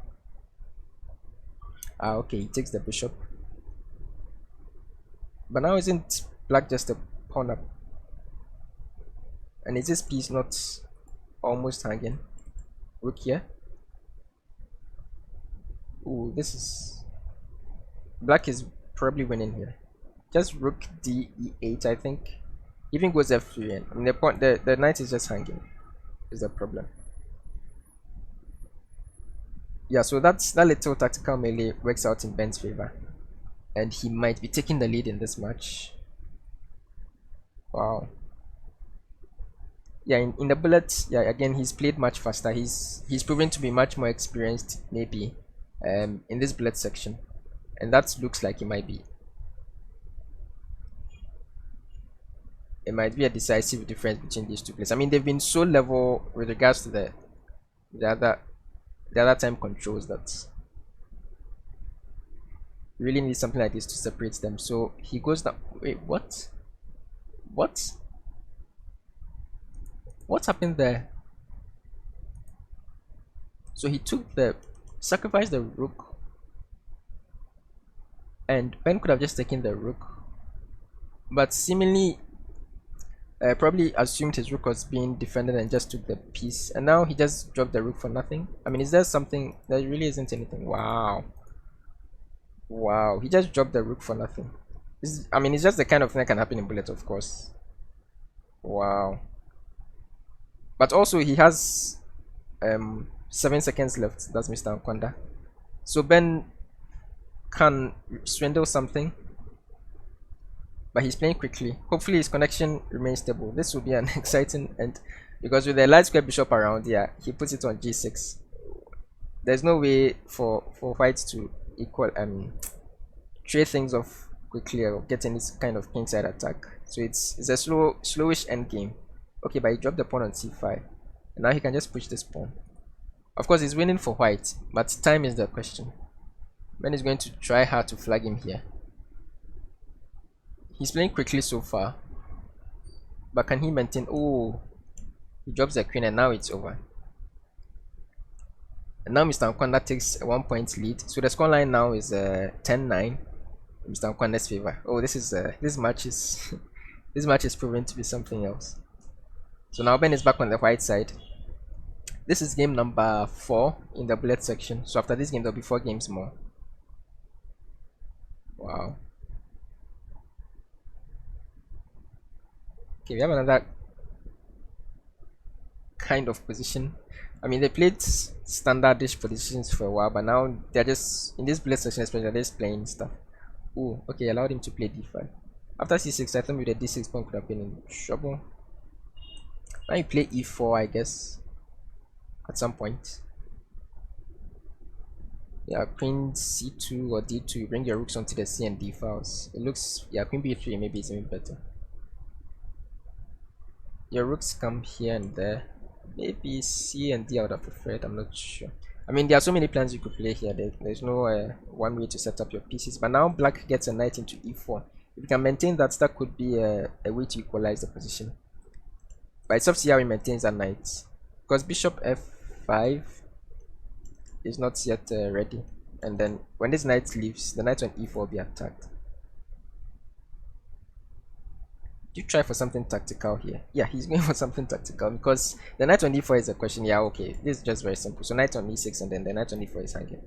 Okay, he takes the bishop. But now isn't black just a pawn up? And is this piece not almost hanging? Rook here. Ooh, this is... Black is probably winning here. Just rook d e8, I think. Even goes f3. I mean, the knight is just hanging. Is the problem. Yeah, so that little tactical melee works out in Ben's favor. And he might be taking the lead in this match. Wow. Yeah, in the bullets, yeah, again, he's played much faster. He's proven to be much more experienced, maybe, in this bullet section. And that looks like it might be. It might be a decisive difference between these two players. I mean, they've been so level with regards to the other time controls that you really need something like this to separate them. So he goes down. Wait, what? What? What happened there? So he took sacrificed the rook, and Ben could have just taken the rook, but seemingly probably assumed his rook was being defended and just took the piece, and now he just dropped the rook for nothing. I mean, is there something? There really isn't anything. Wow. Wow, he just dropped the rook for nothing. I mean, it's just the kind of thing that can happen in bullet, of course. Wow. But also he has 7 seconds left. That's Mr. Anquandah. So Ben can swindle something, but he's playing quickly. Hopefully his connection remains stable. This will be an exciting end, because with the light square bishop around, yeah, he puts it on g6. There's no way for white to equal trade things off quickly or get any kind of kingside attack. So it's a slowish end game. Okay, but he dropped the pawn on c5, and now he can just push this pawn. Of course, he's winning for white, but time is the question. Ben is going to try hard to flag him here. He's playing quickly so far, but can he maintain? Oh, he drops the queen, and now it's over. And now Mr. Anquandah takes a 1 point lead. So the scoreline now is 10-9 in Mr. Anquandah's favor. Oh, this match is this match is proven to be something else. So now Ben is back on the white side. This is game number 4 in the bullet section. So after this game, there'll be 4 games more. Wow. Okay, we have another kind of position. I mean, they played standardish positions for a while, but now they're just in this bullet section, especially they're just playing stuff. Oh, okay, allowed him to play d5. After c6, I thought with the d6 pawn could have been in trouble. Now you play e4, I guess, at some point. Yeah, queen c2 or d2, you bring your rooks onto the c and d files. It looks, yeah, queen b3 maybe is even better. Your rooks come here and there. Maybe c and d I would have preferred, I'm not sure. I mean, there are so many plans you could play here. There's no one way to set up your pieces. But now black gets a knight into e4. If you can maintain that, that could be a way to equalize the position. But it's up to see how he maintains that knight, because bishop f5 is not yet ready, and then when this knight leaves, the knight on e4 will be attacked. You try for something tactical here. Yeah, he's going for something tactical, because the knight on e4 is a question. Yeah, okay, this is just very simple. So knight on e6, and then the knight on e4 is hanging.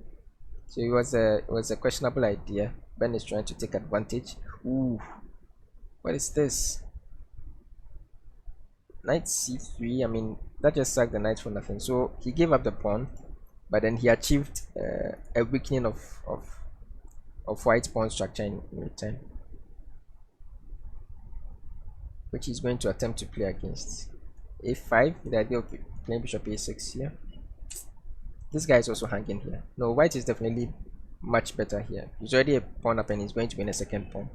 So it was a questionable idea. Ben is trying to take advantage. Ooh, what is this? Knight c3. I mean, that just sacked the knight for nothing. So he gave up the pawn, but then he achieved a weakening of white's pawn structure in return, which he's going to attempt to play against. a5 with the idea of playing bishop a6 here. This guy is also hanging here. No, white is definitely much better here. He's already a pawn up and he's going to win a second pawn.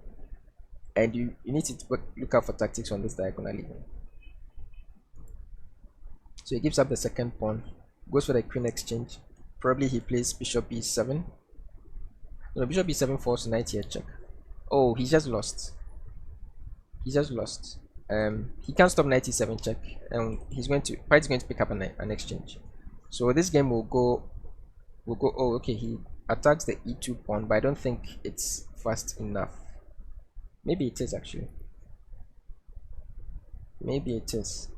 And you need to look out for tactics on this diagonal even. So he gives up the second pawn, goes for the queen exchange. Probably he plays bishop b7. No, bishop b7 falls to knight here check. Oh, he just lost. He just lost. He can't stop knight e7 check, and white's going to pick up an exchange. So this game will go. Oh, okay. He attacks the e2 pawn, but I don't think it's fast enough. Maybe it is actually. Maybe it is.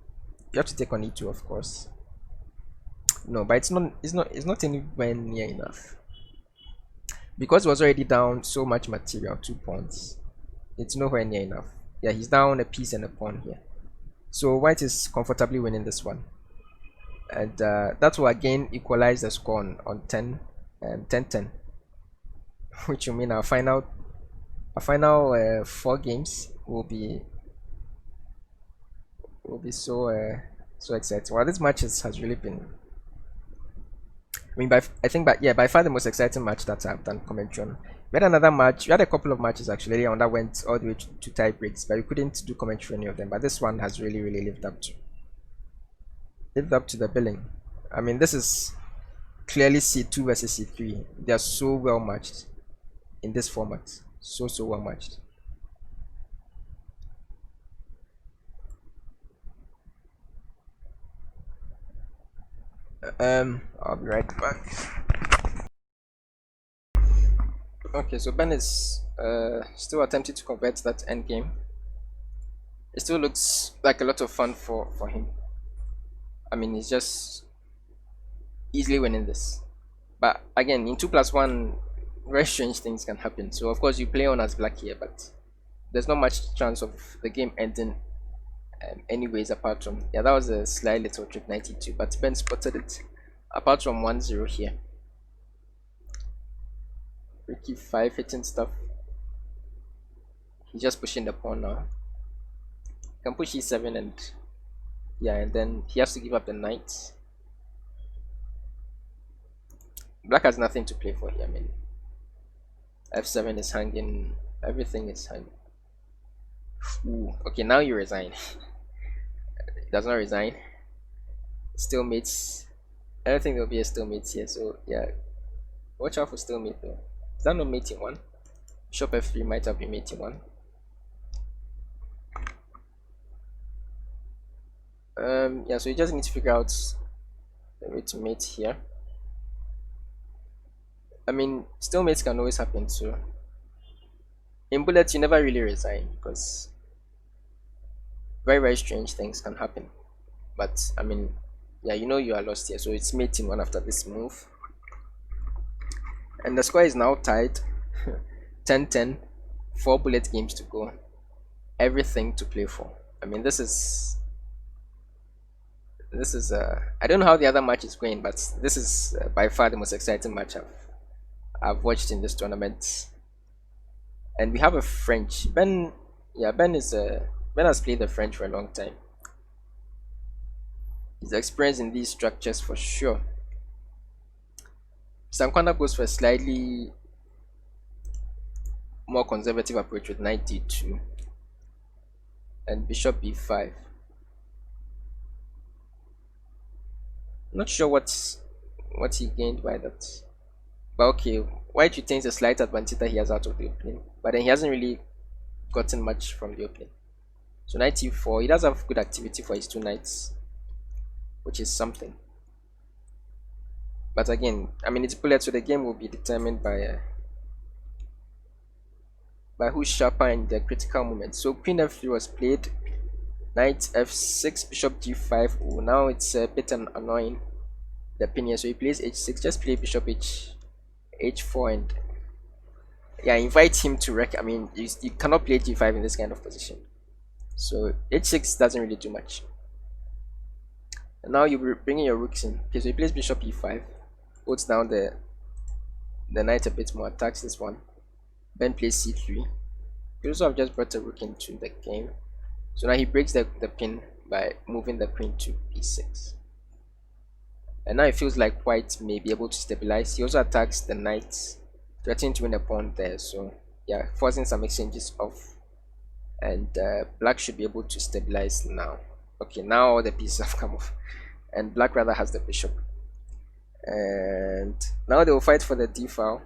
You have to take on e2, of course. No, but it's not. It's not. It's not anywhere near enough because he was already down so much material, 2 pawns. It's nowhere near enough. Yeah, he's down a piece and a pawn here. So white is comfortably winning this one, and that will again equalize the score on 10, 10-10, which will mean our final 4 games will be so exciting. Well, this match has really been. I mean, I think, but yeah, by far the most exciting match that I've done commentary on. We had another match. We had a couple of matches actually on that went all the way to tie breaks, but we couldn't do commentary on any of them. But this one has really lived up to the billing. I mean, this is clearly C2 versus C3. They are so well matched in this format. So well matched. I'll be right back. Okay, so Ben is still attempting to convert that endgame. It still looks like a lot of fun for him. I mean, he's just easily winning this. But again, in 2+1, very strange things can happen. So of course you play on as black here, but there's not much chance of the game ending anyways, apart from, yeah, that was a sly little trick, 92, but Ben spotted it. Apart from 1-0 here. Ricky 5 hitting stuff. He's just pushing the pawn now. Can push e7 and yeah, and then he has to give up the knight. Black has nothing to play for here. I mean, f7 is hanging, everything is hanging. Ooh, okay, now you resign. He does not resign. Stalemates. I don't think there'll be a stalemate here, so yeah, watch out for stalemate though. Is that not mating one? Bishop f3 might have been mating one. Yeah, so you just need to figure out the way to mate here. I mean, stalemates can always happen too. In bullets, you never really resign because very strange things can happen. But I mean, yeah, you know you are lost here, so it's mating one after this move. And the score is now tied 10-10, 4 bullet games to go, everything to play for. I mean, this is I don't know how the other match is going, but this is by far the most exciting match I've watched in this tournament. And we have a French Ben. Yeah, Ben has played the French for a long time. He's experienced in these structures for sure. Anquandah goes for a slightly more conservative approach with knight d2 and bishop b5. Not sure what he gained by that, but okay, white retains a slight advantage that he has out of the opening, but then he hasn't really gotten much from the opening. So knight e4, he does have good activity for his 2 knights, which is something. But again, I mean, it's bullet, so the game will be determined by who's sharper in the critical moment. So queen f3 was played, knight f6, bishop g5. Oh, now it's a bit annoying, the pin here. So he plays h6, just play bishop h4, and yeah, invite him to wreck. I mean, you cannot play g5 in this kind of position. So h6 doesn't really do much. And now you're bringing your rooks in. Okay, so he plays bishop e5, holds down the knight a bit more, attacks this one. Ben plays c3. He also have just brought a rook into the game. So now he breaks the pin by moving the queen to b6. And now it feels like white may be able to stabilize. He also attacks the knight, threatening to win a pawn there. So yeah, forcing some exchanges off. And black should be able to stabilize now. Okay, now all the pieces have come off. And black rather has the bishop. And now they will fight for the d file.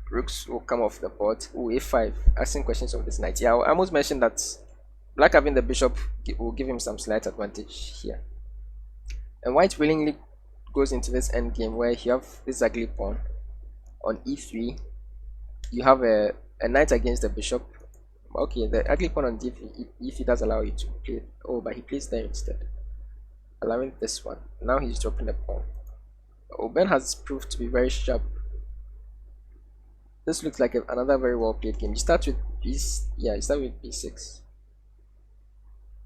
Rooks will come off the board. Ooh, a5, asking questions of this knight. Yeah, I almost mentioned that black having the bishop will give him some slight advantage here. And white willingly goes into this endgame where you have this ugly pawn on e3. You have a a knight against the bishop. Okay, the ugly pawn on d, if he does allow you to play. Oh, but he plays there instead, allowing this one. Now he's dropping the pawn. Oh, Ben has proved to be very sharp. This looks like another very well played game. You start with you start with b6.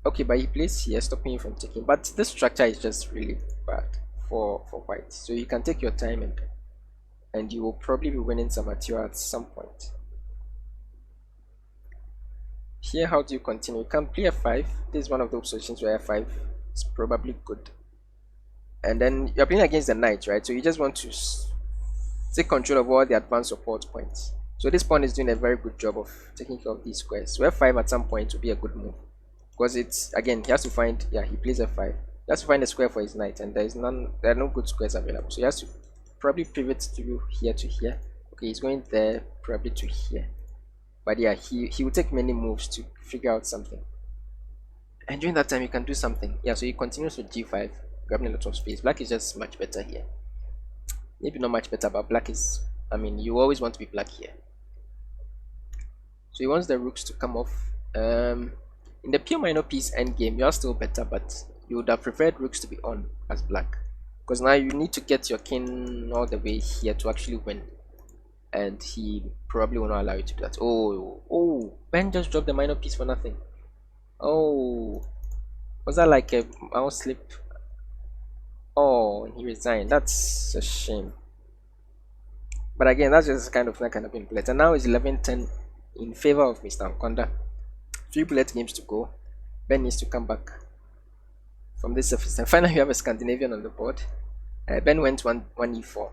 Okay, but he plays here, stopping you from taking. But this structure is just really bad for white. So you can take your time and you will probably be winning some material at some point. Here, how do you continue? You can play f5. This is one of those positions where f5 is probably good. And then you're playing against the knight, right? So you just want to take control of all the advanced support points. So this pawn is doing a very good job of taking care of these squares. So f5 at some point will be a good move, because it's, again, he has to find, he plays f5. He has to find a square for his knight, and there are no good squares available. So he has to probably pivot to here to here. Okay, he's going there, probably to here. But yeah, he will take many moves to figure out something. And during that time, you can do something. Yeah, so he continues with g5, grabbing a lot of space. Black is just much better here. Maybe not much better, but black is, you always want to be black here. So he wants the rooks to come off. In the pure minor piece endgame, you are still better, but you would have preferred rooks to be on as black, because now you need to get your king all the way here to actually win, and he probably will not allow you to do that. Oh, Ben just dropped the minor piece for nothing. Oh, was that like a mouse slip? Oh, he resigned. That's a shame. But again, that's just kind of been played. And now it's 11-10 in favor of Mr. Anquandah. 3 bullet games to go. Ben needs to come back from this surface. And finally, you have a Scandinavian on the board. Ben went 1e4,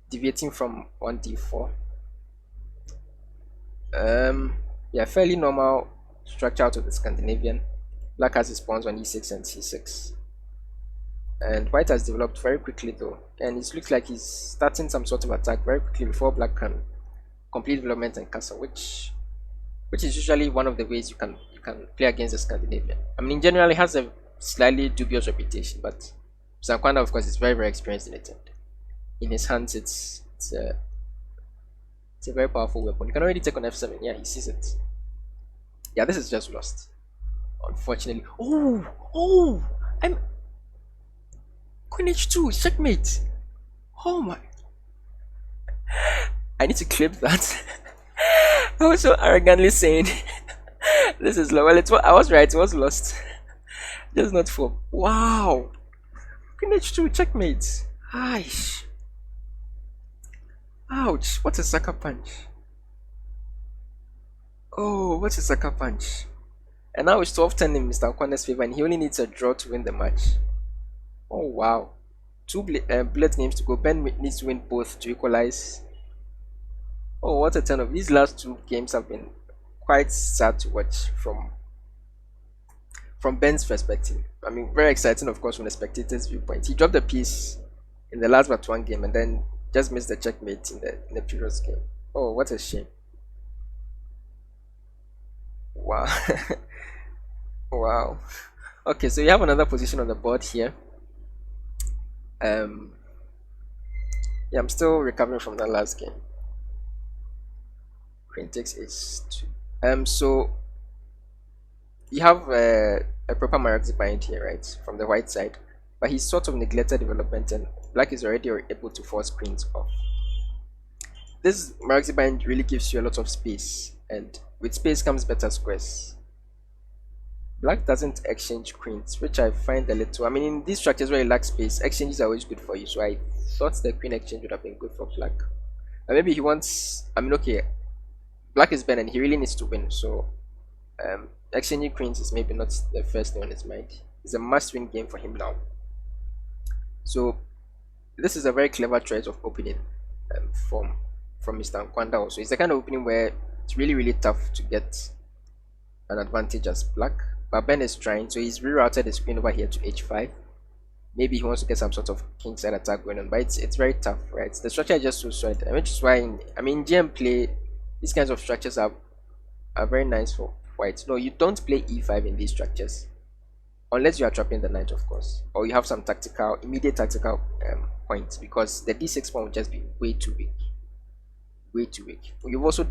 deviating from 1d4. Yeah, fairly normal structure out of the Scandinavian. Black has his pawns on e6 and c6. And white has developed very quickly though, and it looks like he's starting some sort of attack very quickly before black can complete development and castle, which is usually one of the ways you can play against the Scandinavian. In general, it has a slightly dubious reputation, but Anquandah, of course, is very experienced in it. And in his hands, it's a very powerful weapon. You can already take on f7. Yeah, he sees it. Yeah, this is just lost, unfortunately. I'm Queen h2, checkmate. Oh my. I need to clip that. I was so arrogantly saying this is low. Well, I was right, it was lost. Just not for. Wow. Queen h2, checkmate. Aish. Ouch, what a sucker punch. Oh, what a sucker punch. And now it's 12-10 in Mr. Anquandah's favor, and he only needs a draw to win the match. Oh wow, 2 bullet games to go. Ben needs to win both to equalize. Oh, what a turn of. These last 2 games have been quite sad to watch from Ben's perspective. Very exciting, of course, from the spectator's viewpoint. He dropped the piece in the last but 1 game and then just missed the checkmate in the previous game. Oh, what a shame. Wow. Wow. Okay, so you have another position on the board here. Yeah, I'm still recovering from that last game. Queen takes h2. So you have a proper Maragzi bind here, right, from the white side, but he's sort of neglected development, and black is already able to force queens off. This Maragzi bind really gives you a lot of space, and with space comes better squares. Black doesn't exchange queens, which I find a little. In these structures where you lack space, exchanges are always good for you. So I thought the queen exchange would have been good for black. And maybe he wants. Okay, black is Ben and he really needs to win. So exchanging queens is maybe not the first thing on his mind. It's a must-win game for him now. So this is a very clever choice of opening from Mr. Anquandah. Also, it's the kind of opening where it's really tough to get an advantage as black. But Ben is trying, so he's rerouted his queen over here to h5. Maybe he wants to get some sort of kingside attack going on, but it's very tough, right? The structure is just so solid, which is why in GM play, these kinds of structures are very nice for white. No, you don't play e5 in these structures unless you are trapping the knight, of course, or you have some immediate tactical points, because the d6 pawn will just be way too weak. way too weak. You've also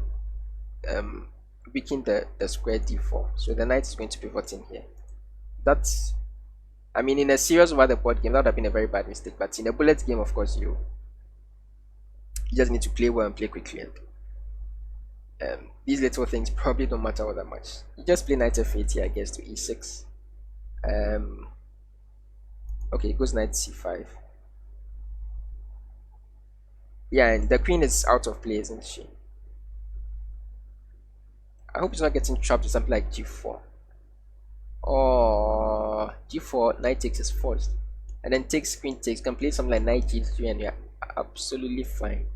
um, weakened the square d4, so the knight is going to pivot in here. That's, I mean, in a serious over the board game, that would have been a very bad mistake. But in a bullet game, of course, you just need to play well and play quickly. And these little things probably don't matter all that much. You just play knight f8 here, I guess, to e6. Okay, it goes knight c5. Yeah, and the queen is out of play, isn't she? I hope it's not getting trapped with something like g4. Or g4, knight takes is forced. And then takes, queen takes, can play something like knight g3 and you're absolutely fine.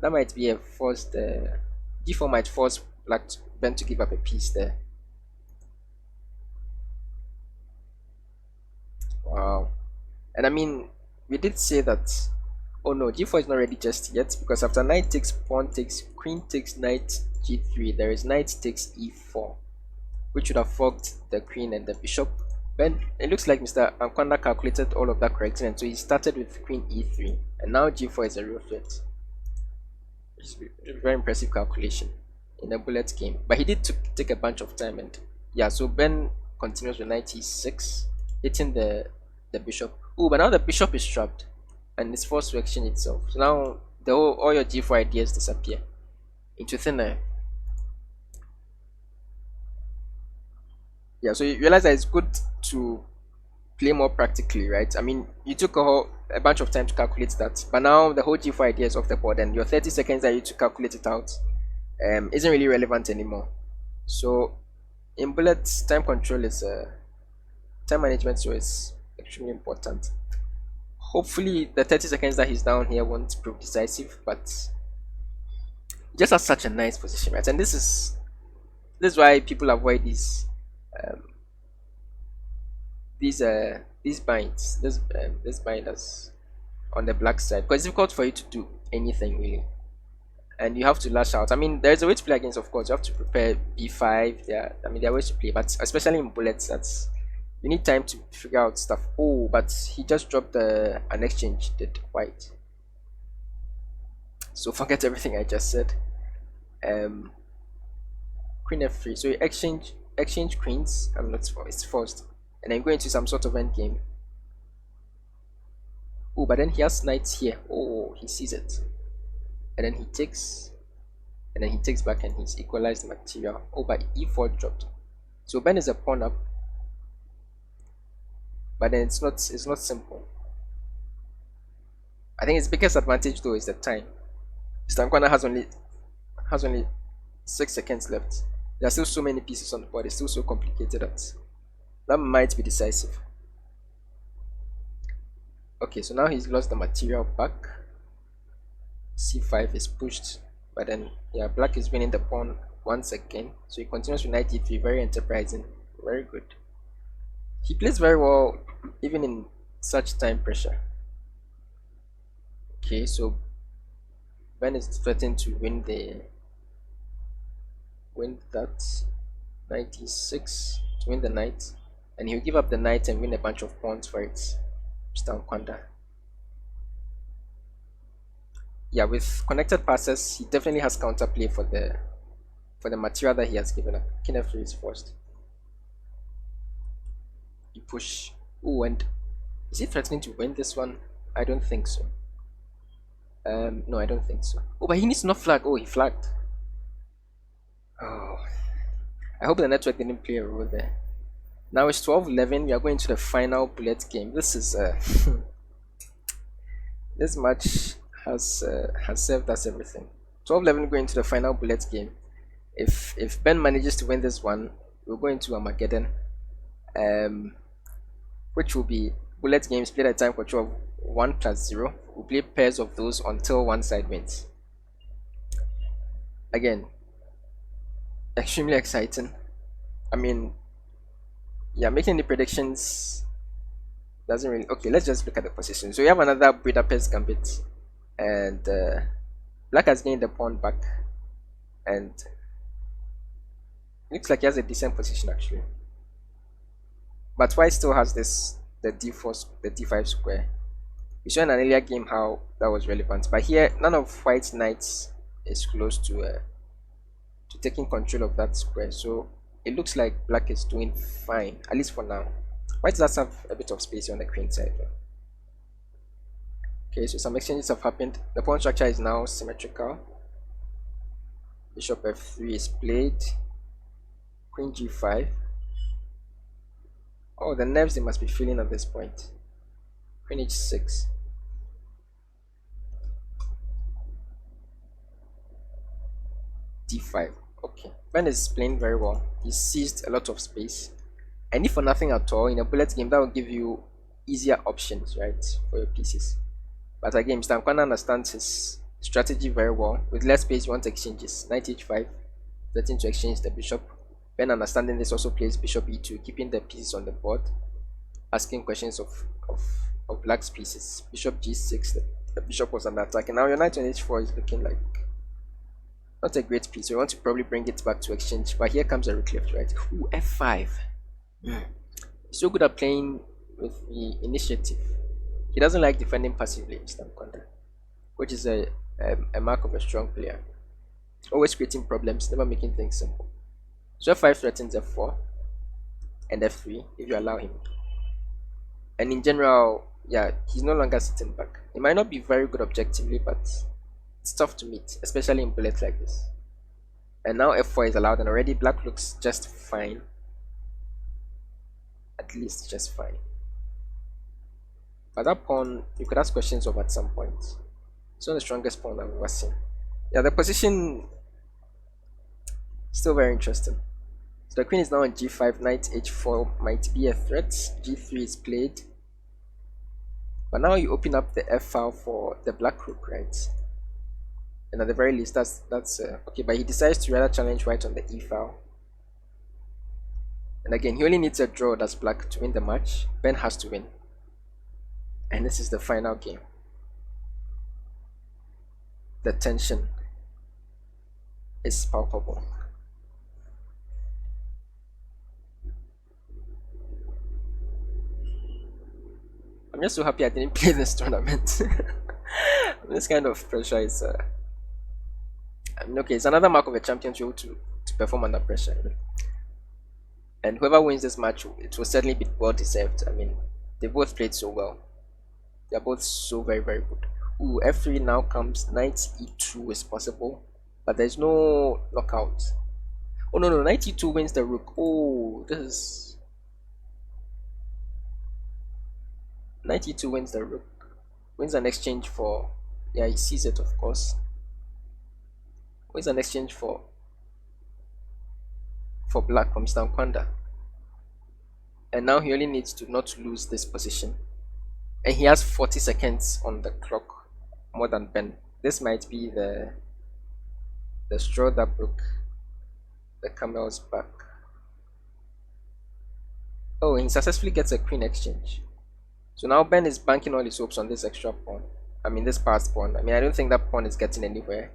That might be a forced, g4 might force black Ben to give up a piece there. Wow. And I mean, we did say that, oh no, g4 is not ready just yet, because after knight takes, pawn takes, queen takes, knight g3, there is knight takes e4, which would have forked the queen and the bishop. Then it looks like Mr. Anquandah calculated all of that correctly, and so he started with queen e3, and now g4 is a real threat. It's a very impressive calculation in a bullet game, but he did take a bunch of time. And yeah, so Ben continues with knight e6, hitting the bishop. Oh, but now the bishop is trapped and it's forced to exchange itself. So now all your g4 ideas disappear into thin air. Yeah, so you realize that it's good to play more practically, right? I mean, you took a bunch of time to calculate that, but now the whole g4 idea is off the board, and your 30 seconds that you to calculate it out isn't really relevant anymore. So in bullets, time control is time management, so it's extremely important. Hopefully the 30 seconds that he's down here won't prove decisive, but he just has such a nice position, right? And this is why people avoid these binds, this binders on the black side, because it's difficult for you to do anything really, and you have to lash out. I mean, there's a way to play against, of course. You have to prepare b5. Yeah, I mean, there are ways to play, but especially in bullets, that's, you need time to figure out stuff. Oh, but he just dropped an exchange, did white, so forget everything I just said. Queen f3, so you exchange queens. I'm not, it's forced, and then go into some sort of end game. Oh, but then he has knights here. Oh, he sees it, and then he takes, and then he takes back, and he's equalized the material. Oh, but e4 dropped, so Ben is a pawn up, but then it's not simple. I think its biggest advantage though is the time. Mr. Anquandah has only 6 seconds left. There are still so many pieces on the board. It's still so complicated that might be decisive. Okay, so now he's lost the material back. c5 is pushed, but then yeah, black is winning the pawn once again. So he continues with knight e3, very enterprising, very good. He plays very well even in such time pressure. Okay, so Ben is threatening to win that knight e6 to win the knight, and he'll give up the knight and win a bunch of pawns for it. Mr. Anquandah. Yeah, with connected passes, he definitely has counterplay for the material that he has given up. King f3 is forced. You push. Oh, and is he threatening to win this one? I don't think so. No, I don't think so. Oh, but he needs to not flag. Oh, he flagged. Oh, I hope the network didn't play a role there. Now it's 12-11. We are going to the final bullet game. This is this match has served us everything. 12-11 going to the final bullet game. If Ben manages to win this one, we'll go into Armageddon, which will be bullet games played at time control of 1+0. We'll play pairs of those until one side wins. Again, extremely exciting. I mean, yeah, making the predictions doesn't really. Okay, let's just look at the position. So we have another Budapest gambit, and black has gained the pawn back, and looks like he has a decent position actually. But white still has the d5 square. We saw in an earlier game how that was relevant, but here none of white's knights is close to taking control of that square. So it looks like black is doing fine, at least for now. White does have a bit of space on the queen side though. Okay, so some exchanges have happened. The pawn structure is now symmetrical. Bishop f3 is played. Queen g5. Oh, the nerves they must be feeling at this point. Queen h6. d5. Okay, Ben is playing very well. He seized a lot of space. And if for nothing at all, in a bullet game, that will give you easier options, right, for your pieces. But again, Mr. Anquandah understands his strategy very well. With less space, you want exchanges. Knight h5, threatening to exchange the bishop. Ben, understanding this, also plays bishop e2, keeping the pieces on the board, asking questions of black's pieces. Bishop g6, the bishop was under attack. And now your knight on h4 is looking like not a great piece. So you want to probably bring it back to exchange. But here comes a rook left, right? Ooh, f5. So good at playing with the initiative. He doesn't like defending passively, Mr. Anquandah, which is a mark of a strong player. Always creating problems, never making things simple. So f5 threatens f4 and f3 if you allow him. And in general, yeah, he's no longer sitting back. He might not be very good objectively, but it's tough to meet, especially in bullets like this. And now f4 is allowed, and already black looks just fine. At least just fine. But that pawn, you could ask questions of at some point. It's not the strongest pawn I've ever seen. Yeah, the position still very interesting. So the queen is now on g5, knight h4 might be a threat. g3 is played. But now you open up the f file for the black rook, right? And at the very least, that's okay. But he decides to rather challenge white on the e file. And again, he only needs a draw that's black to win the match. Ben has to win. And this is the final game. The tension is palpable. I'm just so happy I didn't play this tournament. This kind of pressure is I mean, okay, it's another mark of a champion to be able to perform under pressure. And whoever wins this match, it will certainly be well deserved. I mean, they both played so well. They're both so very, very good. Ooh, f3 now comes. Knight e2 is possible, but there's no knockout. Oh no, knight e2 wins the rook. Oh, this is knight e2 wins the rook. Wins an exchange for, yeah, he sees it, of course. Wins an exchange for black from Mr. Anquandah. And now he only needs to not lose this position. And he has 40 seconds on the clock, more than Ben. This might be the straw that broke the camel's back. Oh, and he successfully gets a queen exchange. So now Ben is banking all his hopes on this extra pawn. I mean, this passed pawn. I mean, I don't think that pawn is getting anywhere.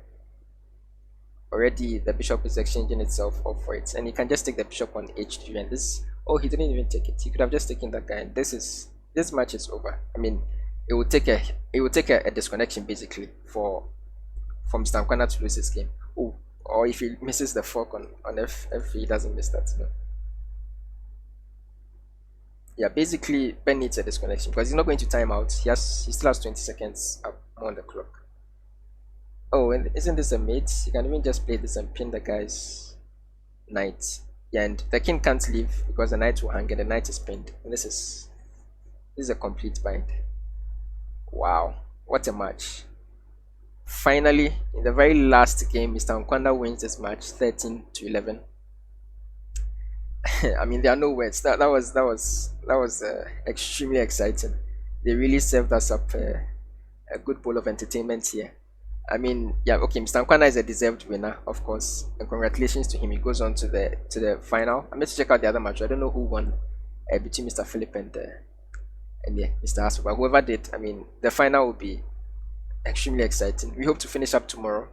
Already the bishop is exchanging itself up for it, and he can just take the bishop on h3, and this, oh, he didn't even take it. He could have just taken that guy, and this match is over. I mean, it would take a disconnection basically for Mr. Anquandah to lose this game. Oh, or if he misses the fork on f3, he doesn't miss that. No. Yeah, basically Ben needs a disconnection because he's not going to time out. He still has 20 seconds up on the clock. Oh, and isn't this a mate? You can even just play this and pin the guy's knight. Yeah, and the king can't leave because the knight will hang and the knight is pinned. And this is a complete bind. Wow, what a match. Finally, in the very last game, Mr. Anquandah wins this match 13-11. I mean, there are no words. That was extremely exciting. They really served us up a good bowl of entertainment here. I mean, yeah, okay, Mr. Anquandah is a deserved winner, of course, and congratulations to him. He goes on to the final. I'm going to check out the other match. I don't know who won between Mr. Philip and yeah, Mr. Hasso, but whoever did, I mean, the final will be extremely exciting. We hope to finish up tomorrow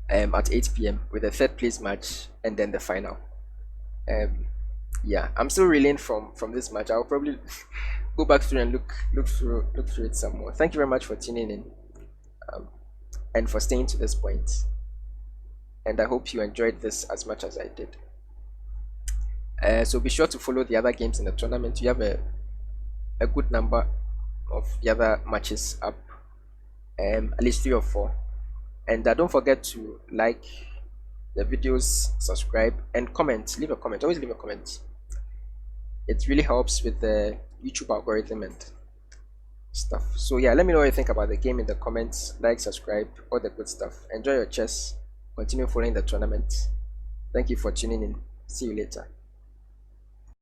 at 8 p.m. with the third place match and then the final. Yeah, I'm still reeling from this match. I'll probably go back through and look through it some more. Thank you very much for tuning in. and for staying to this point. And I hope you enjoyed this as much as I did. So be sure to follow the other games in the tournament. You have a good number of the other matches up, at least 3 or 4. And don't forget to like the videos, subscribe, and comment. Leave a comment. Always leave a comment. It really helps with the YouTube algorithm and stuff. So yeah, let me know what you think about the game in the comments. Like, subscribe, all the good stuff. Enjoy your chess. Continue following the tournament. Thank you for tuning in. See you later.